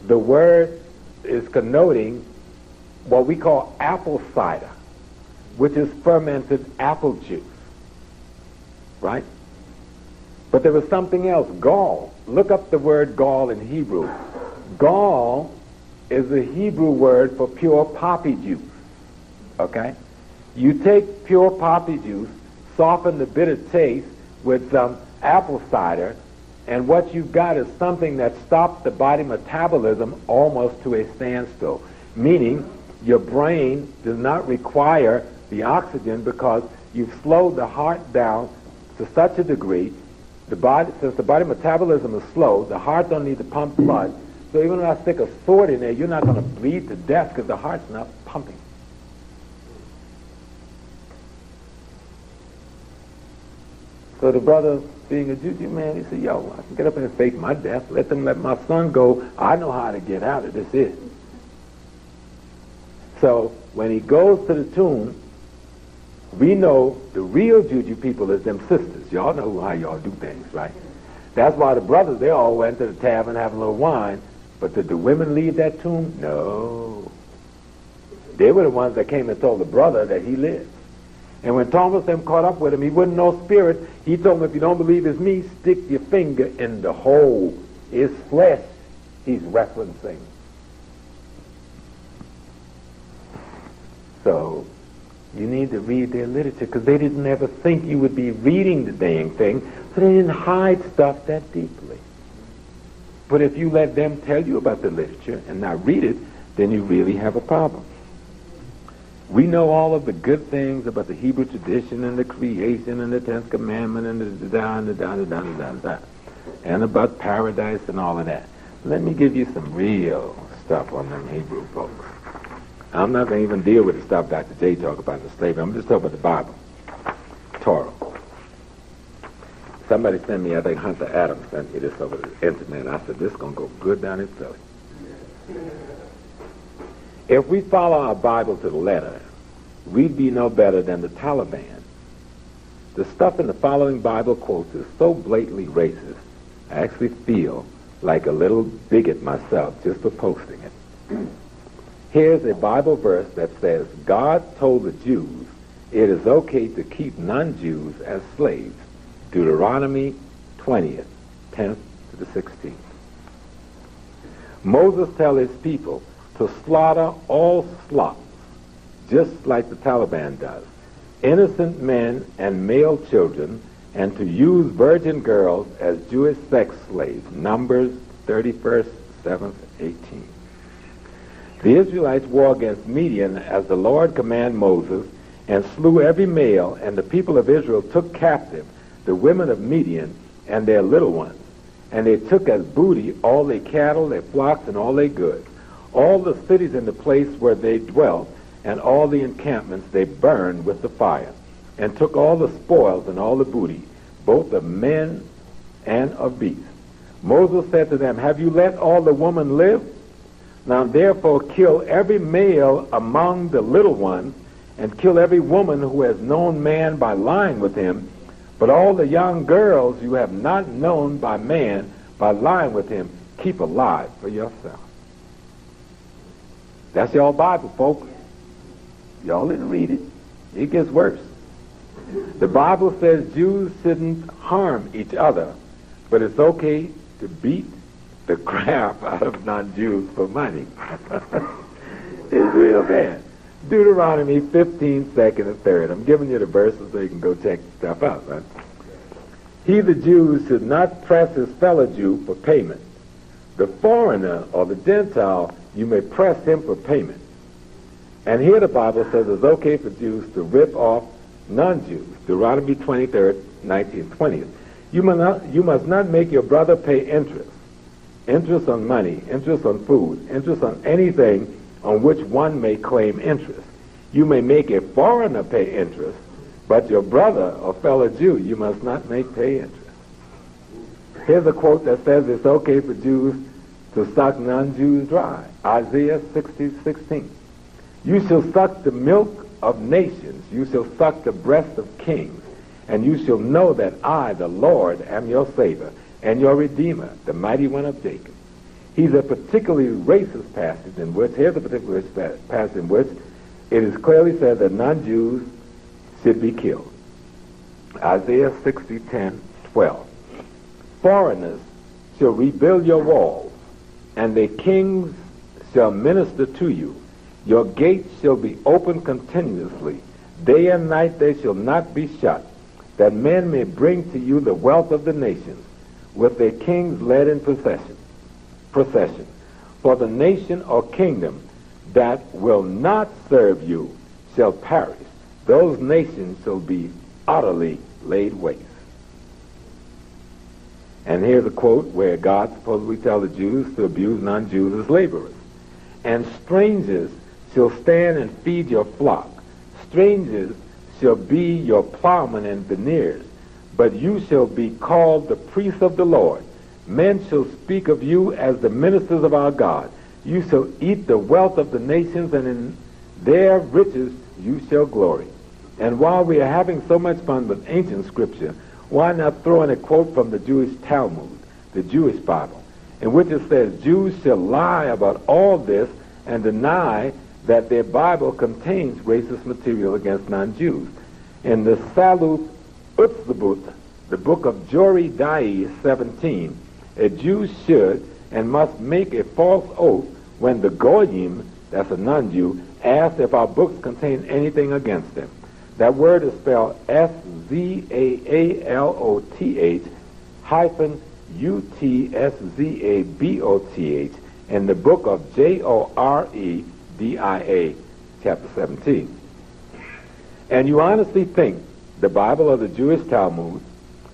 The word is connoting what we call apple cider, which is fermented apple juice. Right? But there was something else, gall. Look up the word gall in Hebrew. Gall is the Hebrew word for pure poppy juice. Okay? You take pure poppy juice, soften the bitter taste with some apple cider, and what you've got is something that stops the body metabolism almost to a standstill. Meaning, your brain does not require the oxygen because you've slowed the heart down to such a degree. Since the body metabolism is slow, the heart don't need to pump blood. So even if I stick a sword in there, you're not going to bleed to death because the heart's not pumping. So the brother, being a juju man, he said, yo, I can get up and fake my death. Let my son go. I know how to get out of this. So when he goes to the tomb, we know the real juju people is them sisters. Y'all know how y'all do things, right? That's why the brothers, they all went to the tavern having a little wine. But did the women leave that tomb? No. They were the ones that came and told the brother that he lived. And when Thomas them caught up with him, he wasn't no spirit. He told him, if you don't believe it's me, stick your finger in the hole. It's flesh he's referencing. So you need to read their literature, because they didn't ever think you would be reading the dang thing, so they didn't hide stuff that deeply. But if you let them tell you about the literature and not read it, then you really have a problem. We know all of the good things about the Hebrew tradition and the creation and the 10th commandment and the and about paradise and all of that. Let me give you some real stuff on them Hebrew folks. I'm not going to even deal with the stuff Dr. J talk about the slavery. I'm just talking about the Bible. Torah. Somebody sent me, I think Hunter Adams sent me this over the internet. I said, this is going to go good down in Philly. If we follow our Bible to the letter, we'd be no better than the Taliban. The stuff in the following Bible quotes is so blatantly racist, I actually feel like a little bigot myself just for posting it. Here's a Bible verse that says, God told the Jews it is okay to keep non-Jews as slaves. Deuteronomy 20th, 10th to the 16th. Moses tells his people to slaughter all slots, just like the Taliban does, innocent men and male children, and to use virgin girls as Jewish sex slaves. Numbers 31st, 7th, 18th. The Israelites war against Midian as the Lord commanded Moses, and slew every male, and the people of Israel took captive the women of Midian and their little ones, and they took as booty all their cattle, their flocks, and all their goods, all the cities in the place where they dwelt, and all the encampments they burned with the fire, and took all the spoils and all the booty, both of men and of beasts. Moses said to them, have you let all the women live? Now therefore kill every male among the little ones, and kill every woman who has known man by lying with him, but all the young girls you have not known by man by lying with him, keep alive for yourself. That's your Bible, folks. Y'all didn't read it. It gets worse. The Bible says Jews shouldn't harm each other, but it's okay to beat the crap out of non-Jews for money. It's real bad. Deuteronomy 15, 2nd and 3rd. I'm giving you the verses so you can go check stuff out. Right? He, the Jew, should not press his fellow Jew for payment. The foreigner or the Gentile, you may press him for payment. And here the Bible says it's okay for Jews to rip off non-Jews. Deuteronomy 23rd, 19, 20th. You must not make your brother pay interest. Interest on money, interest on food, interest on anything on which one may claim interest. You may make a foreigner pay interest, but your brother or fellow Jew you must not make pay interest. Here's a quote that says it's okay for Jews to suck non-Jews dry. Isaiah 60:16. You shall suck the milk of nations, you shall suck the breast of kings, and you shall know that I, the Lord, am your Savior and your Redeemer, the mighty one of Jacob. He's a particularly racist passage in which, here's a particular passage in which it is clearly said that non-Jews should be killed. Isaiah 60:10-12. Foreigners shall rebuild your walls, and their kings shall minister to you. Your gates shall be open continuously. Day and night they shall not be shut, that men may bring to you the wealth of the nations, with their kings led in procession. For the nation or kingdom that will not serve you shall perish. Those nations shall be utterly laid waste. And here's a quote where God supposedly tells the Jews to abuse non-Jews as laborers. And strangers shall stand and feed your flock. Strangers shall be your plowmen and veneers, but you shall be called the priests of the Lord. Men shall speak of you as the ministers of our God. You shall eat the wealth of the nations, and in their riches you shall glory. And while we are having so much fun with ancient scripture, why not throw in a quote from the Jewish Talmud, the Jewish Bible, in which it says, Jews shall lie about all this and deny that their Bible contains racist material against non-Jews. In the Salut Utzbut, the book of Jori Dai 17, a Jew should and must make a false oath when the Goyim, that's a non-Jew, asks if our books contain anything against them. That word is spelled SZAALOTH-UTSZABOTH in the book of Joredia, chapter 17. And you honestly think the Bible or the Jewish Talmud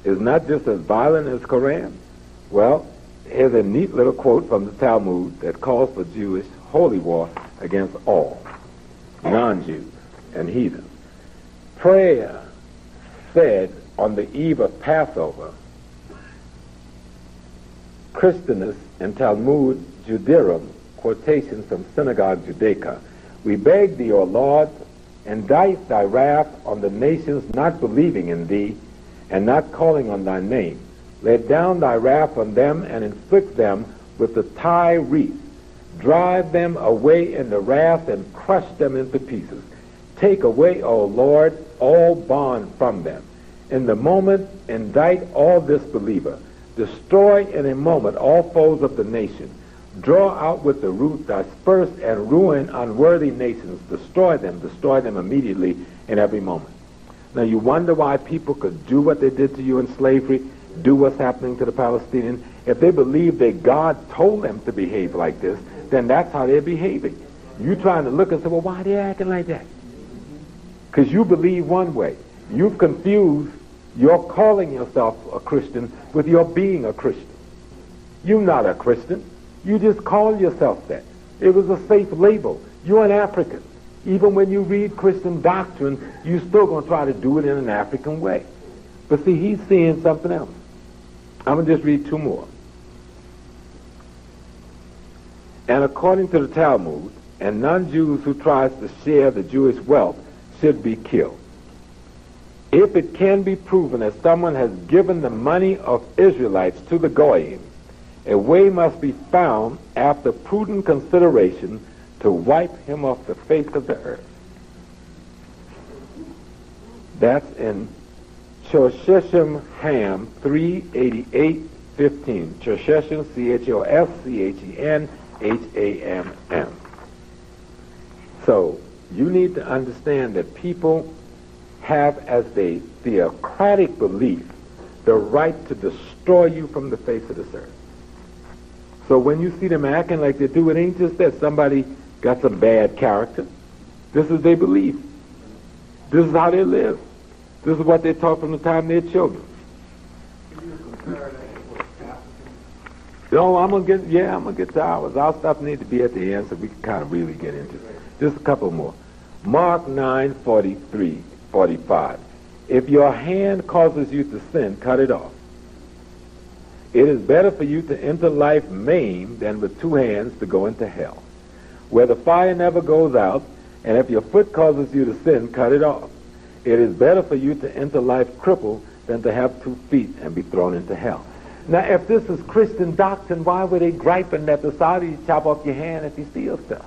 is not just as violent as Quran? Well, here's a neat little quote from the Talmud that calls for Jewish holy war against all non-Jews and heathens. Prayer said on the eve of Passover, Christianus and Talmud Judaism, quotations from Synagogue Judaica. We beg thee, O Lord, indict thy wrath on the nations not believing in thee and not calling on thy name. Let down thy wrath on them and inflict them with the tie wreath. Drive them away in the wrath and crush them into pieces. Take away, O Lord, all bond from them. In the moment, indict all disbeliever. Destroy in a moment all foes of the nation. Draw out with the root, disperse and ruin unworthy nations. Destroy them immediately in every moment. Now you wonder why people could do what they did to you in slavery, do what's happening to the Palestinians. If they believe that God told them to behave like this, then that's how they're behaving. You trying to look and say, well, why are they acting like that? Because you believe one way. You've confused your calling yourself a Christian with your being a Christian. You're not a Christian. You just call yourself that. It was a safe label. You're an African. Even when you read Christian doctrine, you're still going to try to do it in an African way. But see, he's seeing something else. I'm going to just read two more. And according to the Talmud, and non-Jews who tries to share the Jewish wealth should be killed. If it can be proven that someone has given the money of Israelites to the Goyim, a way must be found after prudent consideration to wipe him off the face of the earth. That's in Shosheshim Ham 388 15. Choshen, Choschenhamm. So you need to understand that people have as a theocratic belief the right to destroy you from the face of this earth. So when you see them acting like they do, it ain't just that somebody got some bad character. This is their belief. This is how they live. This is what they taught from the time they're children. No, I'm gonna get to ours. Our stuff needs to be at the end so we can kind of really get into it. Just a couple more. Mark 9:43-45. If your hand causes you to sin, cut it off. It is better for you to enter life maimed than with two hands to go into hell, where the fire never goes out, and if your foot causes you to sin, cut it off. It is better for you to enter life crippled than to have 2 feet and be thrown into hell. Now, if this is Christian doctrine, why were they griping that the Saudis chop off your hand if you steal stuff?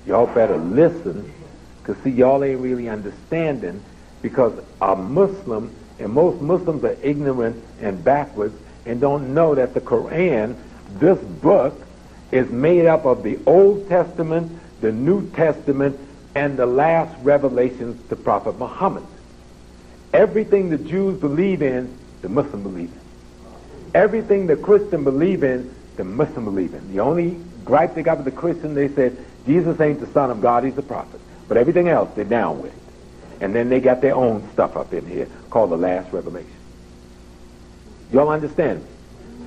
Y'all better listen, because see, y'all ain't really understanding, because a Muslim, and most Muslims are ignorant and backwards and don't know that the Quran, this book, is made up of the Old Testament, the New Testament, and the last revelations to Prophet Muhammad. Everything the Jews believe in, the Muslim believe in. Everything the Christian believe in, the Muslim believe in. The only gripe they got with the Christian, they said, Jesus ain't the Son of God, he's the prophet. But everything else, they're down with it. And then they got their own stuff up in here called the last revelation. Y'all understand me?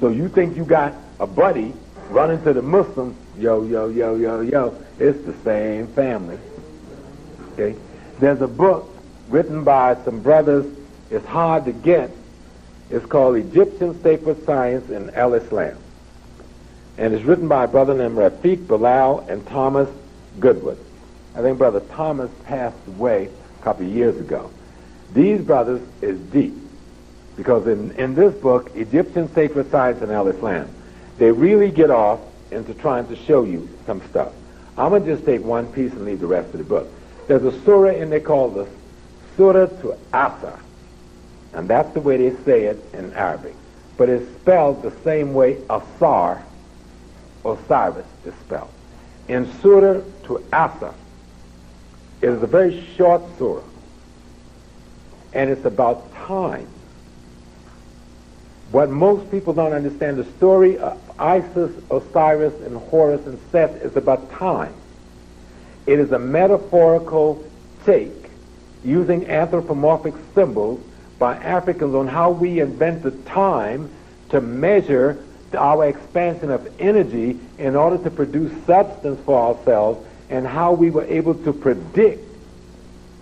So you think you got a buddy running to the Muslims, yo, it's the same family. Okay? There's a book written by some brothers, it's hard to get. It's called Egyptian Sacred Science in Al-Islam. And it's written by a brother named Rafiq Bilal and Thomas Goodwood. I think Brother Thomas passed away a couple of years ago. These brothers is deep, because in this book, Egyptian Sacred Science in Al-Islam, they really get off into trying to show you some stuff. I'm going to just take one piece and leave the rest of the book. There's a surah in there called the Surah to Asa, and that's the way they say it in Arabic. But it's spelled the same way Asar, Osiris, is spelled. In Surah to Asa, it is a very short surah, and it's about time. What most people don't understand, the story of Isis, Osiris, and Horus and Seth is about time. It is a metaphorical take using anthropomorphic symbols by Africans on how we invented time to measure our expansion of energy in order to produce substance for ourselves, and how we were able to predict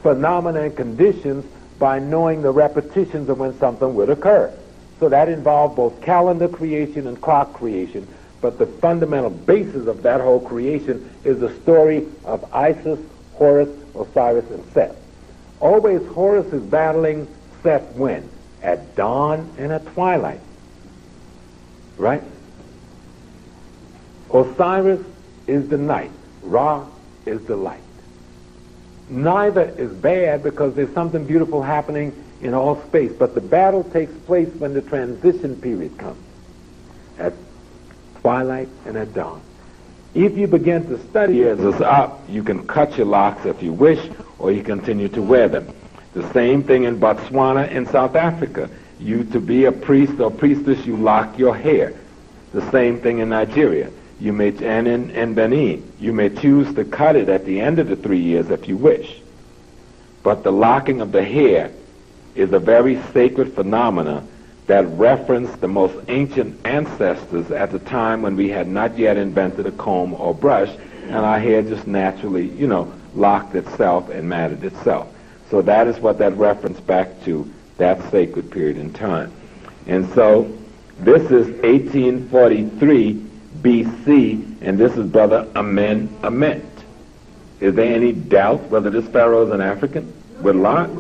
phenomena and conditions by knowing the repetitions of when something would occur. So that involved both calendar creation and clock creation, but the fundamental basis of that whole creation is the story of Isis, Horus, Osiris, and Seth. Always Horus is battling Seth when? At dawn and at twilight. Right? Osiris is the night. Ra is the light. Neither is bad, because there's something beautiful happening in all space, but the battle takes place when the transition period comes, at twilight and at dawn. If you begin to study as it's up, you can cut your locks if you wish, or you continue to wear them. The same thing in Botswana and South Africa. You, to be a priest or priestess, you lock your hair. The same thing in Nigeria. You may, and in Benin, you may choose to cut it at the end of the 3 years if you wish. But the locking of the hair is a very sacred phenomena that referenced the most ancient ancestors at the time when we had not yet invented a comb or brush, and our hair just naturally, locked itself and matted itself. So that is what that reference back to, that sacred period in time. And so this is 1843 BC, and this is Brother Amen Ament. Is there any doubt whether this pharaoh is an African with locks?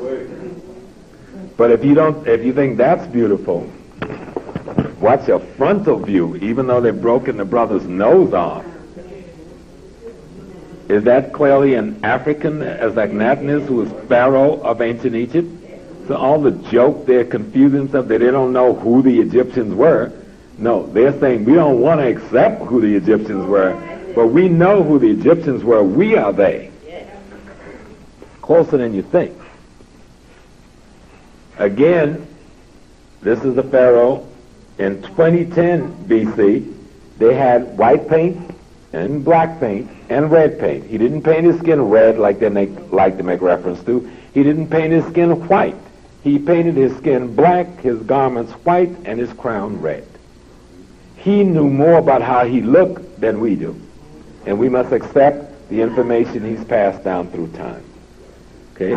But if you think that's beautiful, watch your frontal view, even though they've broken the brother's nose off. Is that clearly an African, as Akhenaten is, who is pharaoh of ancient Egypt? So all the joke, they're confusing themselves, that they don't know who the Egyptians were. No, they're saying we don't want to accept who the Egyptians were, but we know who the Egyptians were. We are they. Closer than you think. Again, this is the Pharaoh. In 2010 BC, they had white paint and black paint and red paint. He didn't paint his skin red like they like to make reference to. He didn't paint his skin white. He painted his skin black, his garments white, and his crown red. He knew more about how he looked than we do. And we must accept the information he's passed down through time. Okay?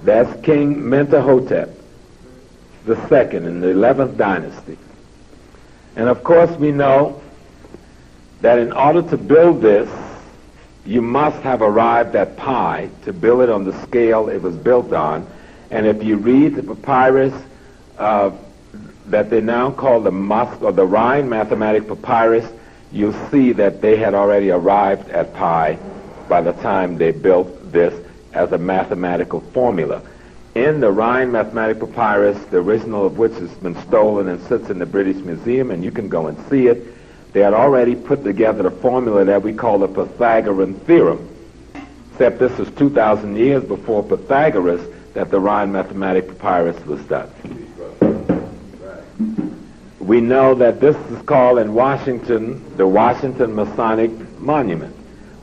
That's King Mentuhotep II in the 11th dynasty. And of course we know that in order to build this, you must have arrived at pi to build it on the scale it was built on. And if you read the papyrus that they now call the Musk or the Rhine Mathematic Papyrus, you'll see that they had already arrived at pi by the time they built this as a mathematical formula. In the Rhine Mathematic Papyrus, the original of which has been stolen and sits in the British Museum, and you can go and see it, they had already put together the formula that we call the Pythagorean theorem. Except this was 2,000 years before Pythagoras that the Rhine Mathematic Papyrus was done. We know that this is called in Washington the Washington Masonic Monument.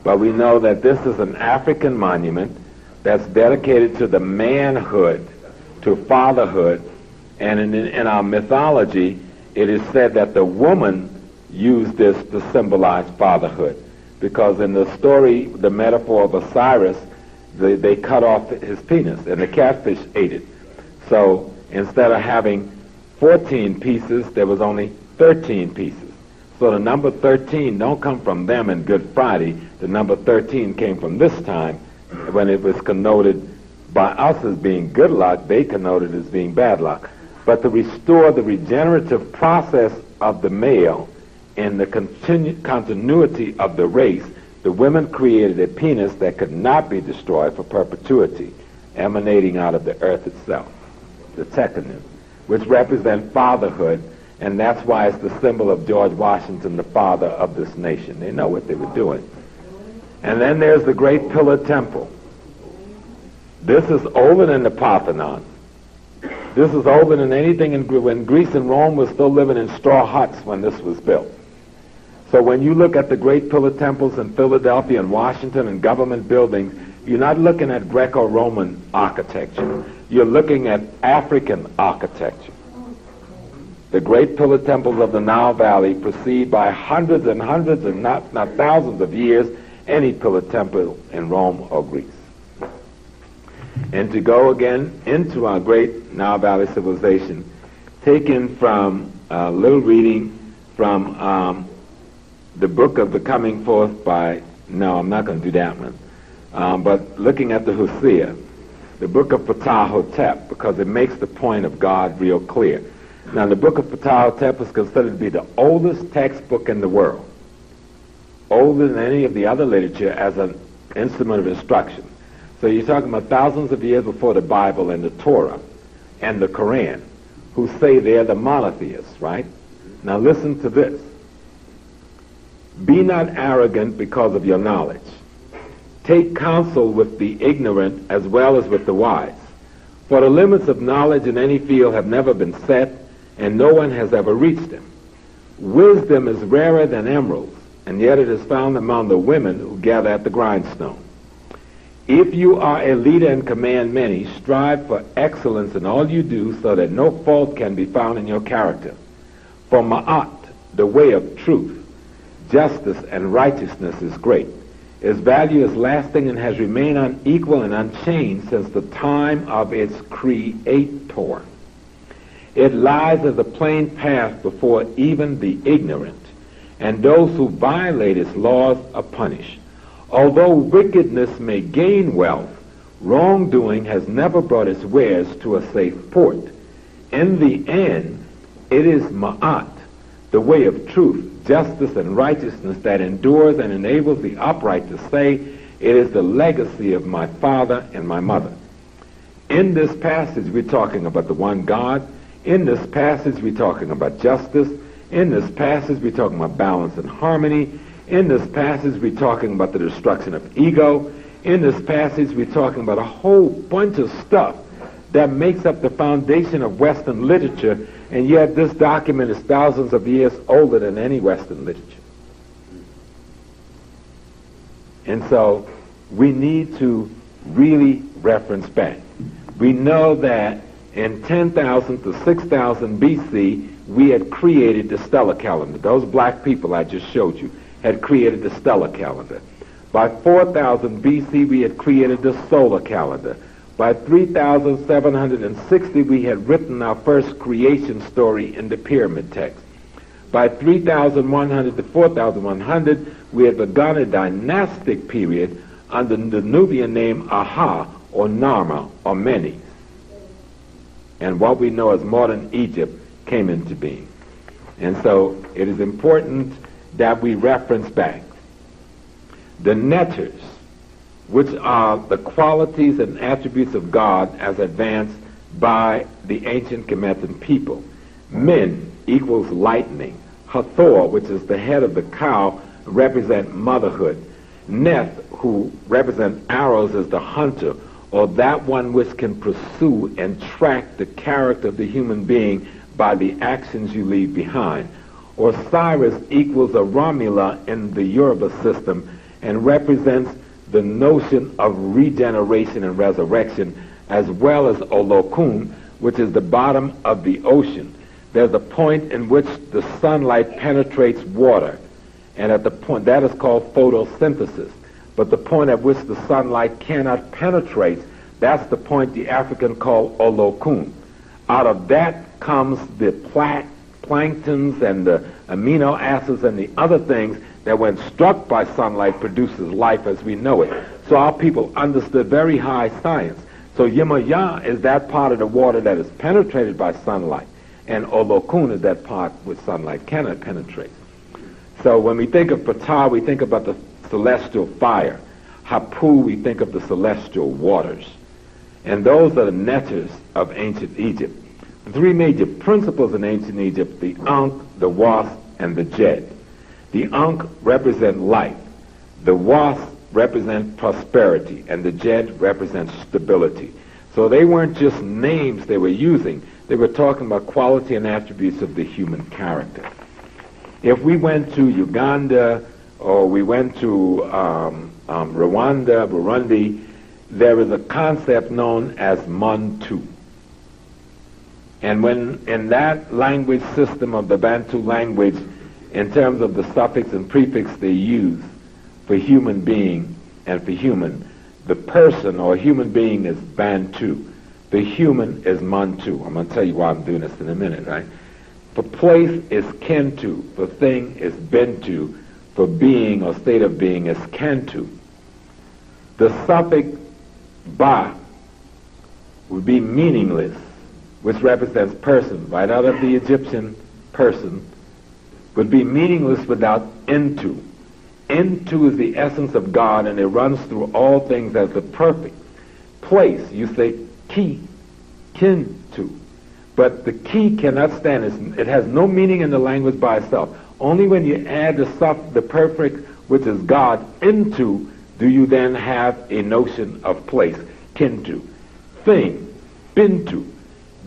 But we know that this is an African monument that's dedicated to the manhood, to fatherhood, and in our mythology, it is said that the woman used this to symbolize fatherhood, because in the story, the metaphor of Osiris, they cut off his penis, and the catfish ate it. So instead of having 14 pieces, there was only 13 pieces. So the number 13 don't come from them in Good Friday. The number 13 came from this time, when it was connoted by us as being good luck, they connoted as being bad luck. But to restore the regenerative process of the male in the continuity of the race, the women created a penis that could not be destroyed for perpetuity, emanating out of the earth itself, the tekenu, which represent fatherhood, and that's why it's the symbol of George Washington, the father of this nation. They know what they were doing. And then there's the Great Pillar Temple. This is older than the Parthenon. This is older than anything when Greece and Rome was still living in straw huts when this was built. So when you look at the Great Pillar Temples in Philadelphia and Washington and government buildings, you're not looking at Greco-Roman architecture. You're looking at African architecture. The Great Pillar Temples of the Nile Valley proceed by hundreds and hundreds and not thousands of years any pillar temple in Rome or Greece. And to go again into our great Nile Valley civilization, taken from a little reading from the book of the Coming Forth by, no, I'm not going to do that one, but looking at the Hosea, the book of Ptah-hotep, because it makes the point of God real clear. Now, the book of Ptah-hotep is considered to be the oldest textbook in the world, older than any of the other literature as an instrument of instruction. So you're talking about thousands of years before the Bible and the Torah and the Quran, who say they're the monotheists, right? Now listen to this. Be not arrogant because of your knowledge. Take counsel with the ignorant as well as with the wise. For the limits of knowledge in any field have never been set, and no one has ever reached them. Wisdom is rarer than emeralds, and yet it is found among the women who gather at the grindstone. If you are a leader and command many, strive for excellence in all you do so that no fault can be found in your character. For ma'at, the way of truth, justice, and righteousness is great. Its value is lasting and has remained unequal and unchanged since the time of its creator. It lies as a plain path before even the ignorant, and those who violate its laws are punished. Although wickedness may gain wealth, wrongdoing has never brought its wares to a safe port. In the end, it is ma'at, the way of truth, justice, and righteousness that endures and enables the upright to say, it is the legacy of my father and my mother. In this passage, we're talking about the one God. In this passage, we're talking about justice. In this passage, we're talking about balance and harmony. In this passage, we're talking about the destruction of ego. In this passage, we're talking about a whole bunch of stuff that makes up the foundation of Western literature, and yet this document is thousands of years older than any Western literature. And so we need to really reference back. We know that in 10,000 to 6,000 BC, we had created the stellar calendar. Those black people I just showed you had created the stellar calendar. By 4,000 BC, we had created the solar calendar. By 3,760, we had written our first creation story in the pyramid text. By 3,100 to 4,100, we had begun a dynastic period under the Nubian name Aha, or Narma, or Menes. And what we know as modern Egypt came into being. And so it is important that we reference back. The netters, which are the qualities and attributes of God as advanced by the ancient Kemetan people. Men equals lightning. Hathor, which is the head of the cow, represent motherhood. Neth, who represent arrows, is the hunter, or that one which can pursue and track the character of the human being by the actions you leave behind. Osiris equals a Romula in the Yoruba system and represents the notion of regeneration and resurrection, as well as Olokun, which is the bottom of the ocean. There's a point in which the sunlight penetrates water, and at the point that is called photosynthesis. But the point at which the sunlight cannot penetrate, that's the point the African call Olokun. Out of that comes the planktons and the amino acids and the other things that when struck by sunlight produces life as we know it. So our people understood very high science. So Yemaya is that part of the water that is penetrated by sunlight, and Olokun is that part which sunlight cannot penetrate. So when we think of Ptah, we think about the celestial fire. Hapu, we think of the celestial waters. And those are the netters of ancient Egypt. The three major principles in ancient Egypt, the Ankh, the Wasp, and the Jed. The Ankh represent life. The Wasp represent prosperity, and the Jed represents stability. So they weren't just names they were using. They were talking about quality and attributes of the human character. If we went to Uganda or we went to Rwanda, Burundi, there is a concept known as Mantu. And when in that language system of the Bantu language, in terms of the suffix and prefix they use for human being and for human, the person or human being is Bantu. The human is Mantu. I'm going to tell you why I'm doing this in a minute, right? For place is Kentu. For thing is Bentu. For being or state of being is Kantu. The suffix Ba would be meaningless, which represents person, right out of the Egyptian person, would be meaningless without Into. Into is the essence of God, and it runs through all things as the perfect. Place, you say Ki, Kintu. But the Ki cannot stand. It has no meaning in the language by itself. Only when you add the perfect, which is God, into, do you then have a notion of place. Kintu. Thing, Bintu.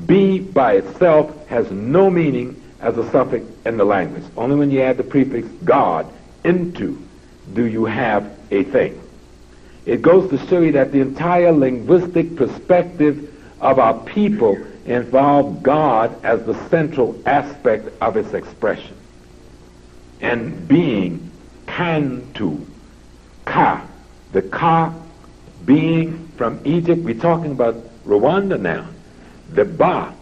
Be by itself has no meaning as a suffix in the language. Only when you add the prefix God into do you have a thing. It goes to show you that the entire linguistic perspective of our people involve God as the central aspect of its expression. And being, Kantu, Ka. The Ka being from Egypt, we're talking about Rwanda now. The Ba,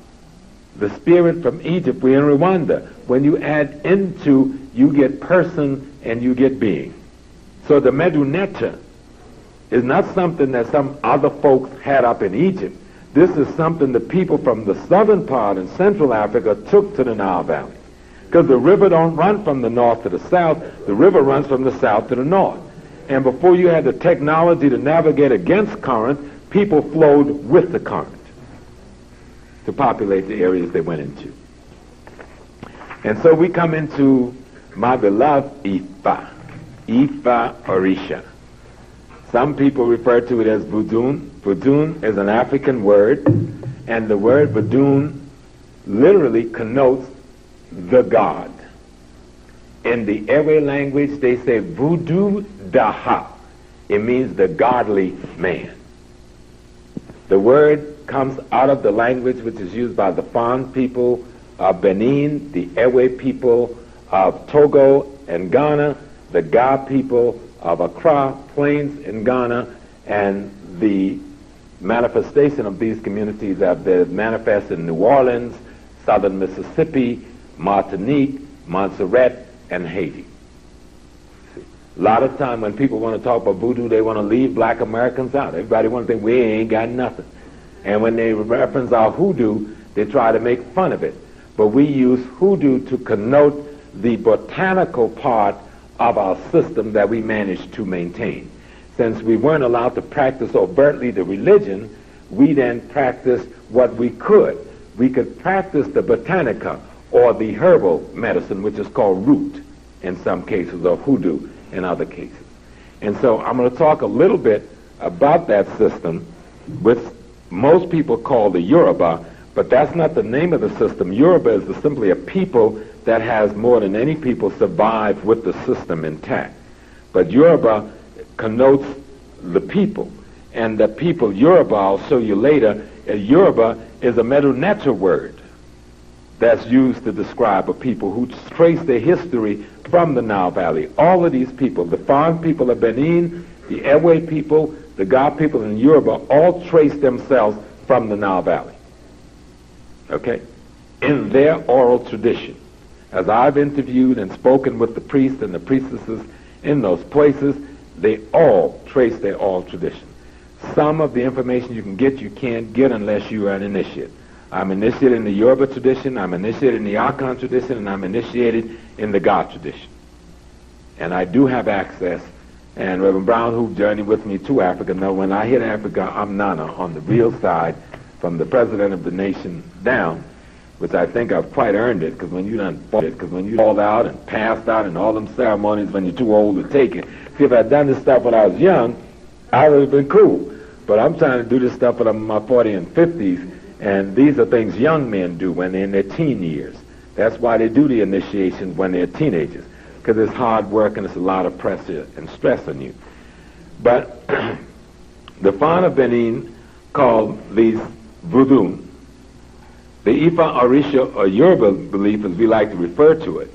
the spirit from Egypt, we're in Rwanda. When you add into, you get person and you get being. So the Meduneta is not something that some other folks had up in Egypt. This is something the people from the southern part in Central Africa took to the Nile Valley. Because the river don't run from the north to the south, the river runs from the south to the north. And before you had the technology to navigate against current, people flowed with the current to populate the areas they went into. And so we come into my beloved Ifa, Ifa Orisha. Some people refer to it as Budun. Budun is an African word, and the word Budun literally connotes the God. In the Ewe language, they say Vudu Daha. It means the godly man. The word comes out of the language which is used by the Fan people of Benin, the Ewe people of Togo and Ghana, the Ga people of Accra Plains in Ghana, and the manifestation of these communities have been manifest in New Orleans, southern Mississippi, Martinique, Montserrat, and Haiti. A lot of time when people want to talk about voodoo, they want to leave black Americans out. Everybody wants to think we ain't got nothing. And when they reference our hoodoo, they try to make fun of it. But we use hoodoo to connote the botanical part of our system that we managed to maintain. Since we weren't allowed to practice overtly the religion, we then practiced what we could. We could practice the botanica, or the herbal medicine, which is called root in some cases, or hoodoo in other cases. And so I'm going to talk a little bit about that system, which most people call the Yoruba, but that's not the name of the system. Yoruba is simply a people that has more than any people survived with the system intact. But Yoruba connotes the people. And the people, Yoruba, I'll show you later, Yoruba is a Meduneta word that's used to describe a people who trace their history from the Nile Valley. All of these people, the Fan people of Benin, the Ewe people, the Ga people in Yoruba, all trace themselves from the Nile Valley. Okay? In their oral tradition. As I've interviewed and spoken with the priests and the priestesses in those places, they all trace their oral tradition. Some of the information you can get, you can't get unless you are an initiate. I'm initiated in the Yoruba tradition, I'm initiated in the Akan tradition, and I'm initiated in the Ga tradition. And I do have access, and Reverend Brown, who journeyed with me to Africa, know when I hit Africa, I'm Nana on the real side, from the president of the nation down, which I think I've quite earned it, because when you fall out and passed out and all them ceremonies when you're too old to take it. See, if I'd done this stuff when I was young, I would have been cool. But I'm trying to do this stuff when I'm in my 40s and 50s, and these are things young men do when they're in their teen years. That's why they do the initiations when they're teenagers, because it's hard work and it's a lot of pressure and stress on you. But the Fan of Benin called these voodoo. The Ifa Orisha, or Yoruba belief, as we like to refer to it.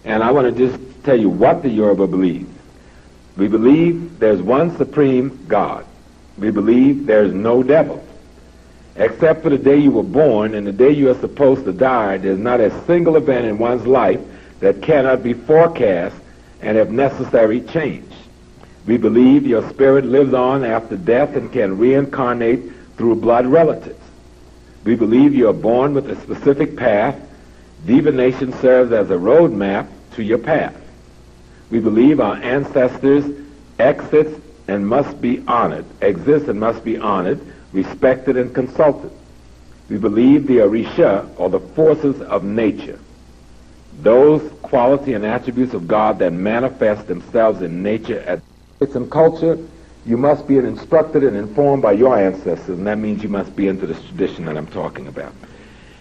And I want to just tell you what the Yoruba believes. We believe there's one supreme God. We believe there's no devil. Except for the day you were born and the day you are supposed to die, there's not a single event in one's life that cannot be forecast and, if necessary, changed. We believe your spirit lives on after death and can reincarnate through blood relatives. We believe you are born with a specific path. Divination serves as a road map to your path. We believe our ancestors exist and must be honored, respected and consulted. We believe the Orisha, or the forces of nature, those quality and attributes of God that manifest themselves in nature as and culture. You must be instructed and informed by your ancestors, and that means you must be into this tradition that I'm talking about.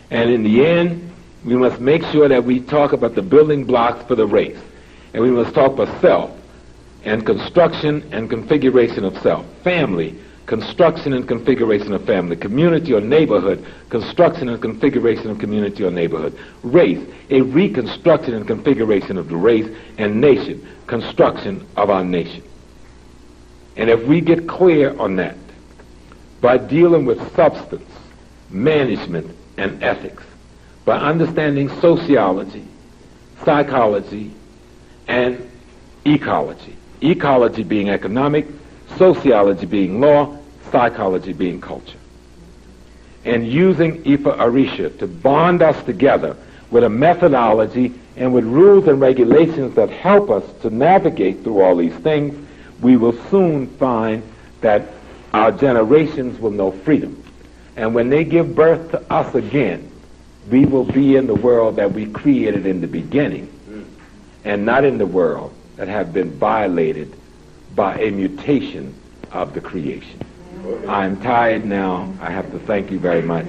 And in the end, we must make sure that we talk about the building blocks for the race. And we must talk about self, and construction and configuration of self. Family, construction and configuration of family. Community or neighborhood, construction and configuration of community or neighborhood. Race, a reconstruction and configuration of the race. And nation, construction of our nation. And if we get clear on that, by dealing with substance, management, and ethics, by understanding sociology, psychology, and ecology. Ecology being economic, sociology being law, psychology being culture. And using Ifa Orisha to bond us together with a methodology and with rules and regulations that help us to navigate through all these things, we will soon find that our generations will know freedom. And when they give birth to us again, we will be in the world that we created in the beginning, and not in the world that have been violated by a mutation of the creation. I'm tired now. I have to thank you very much.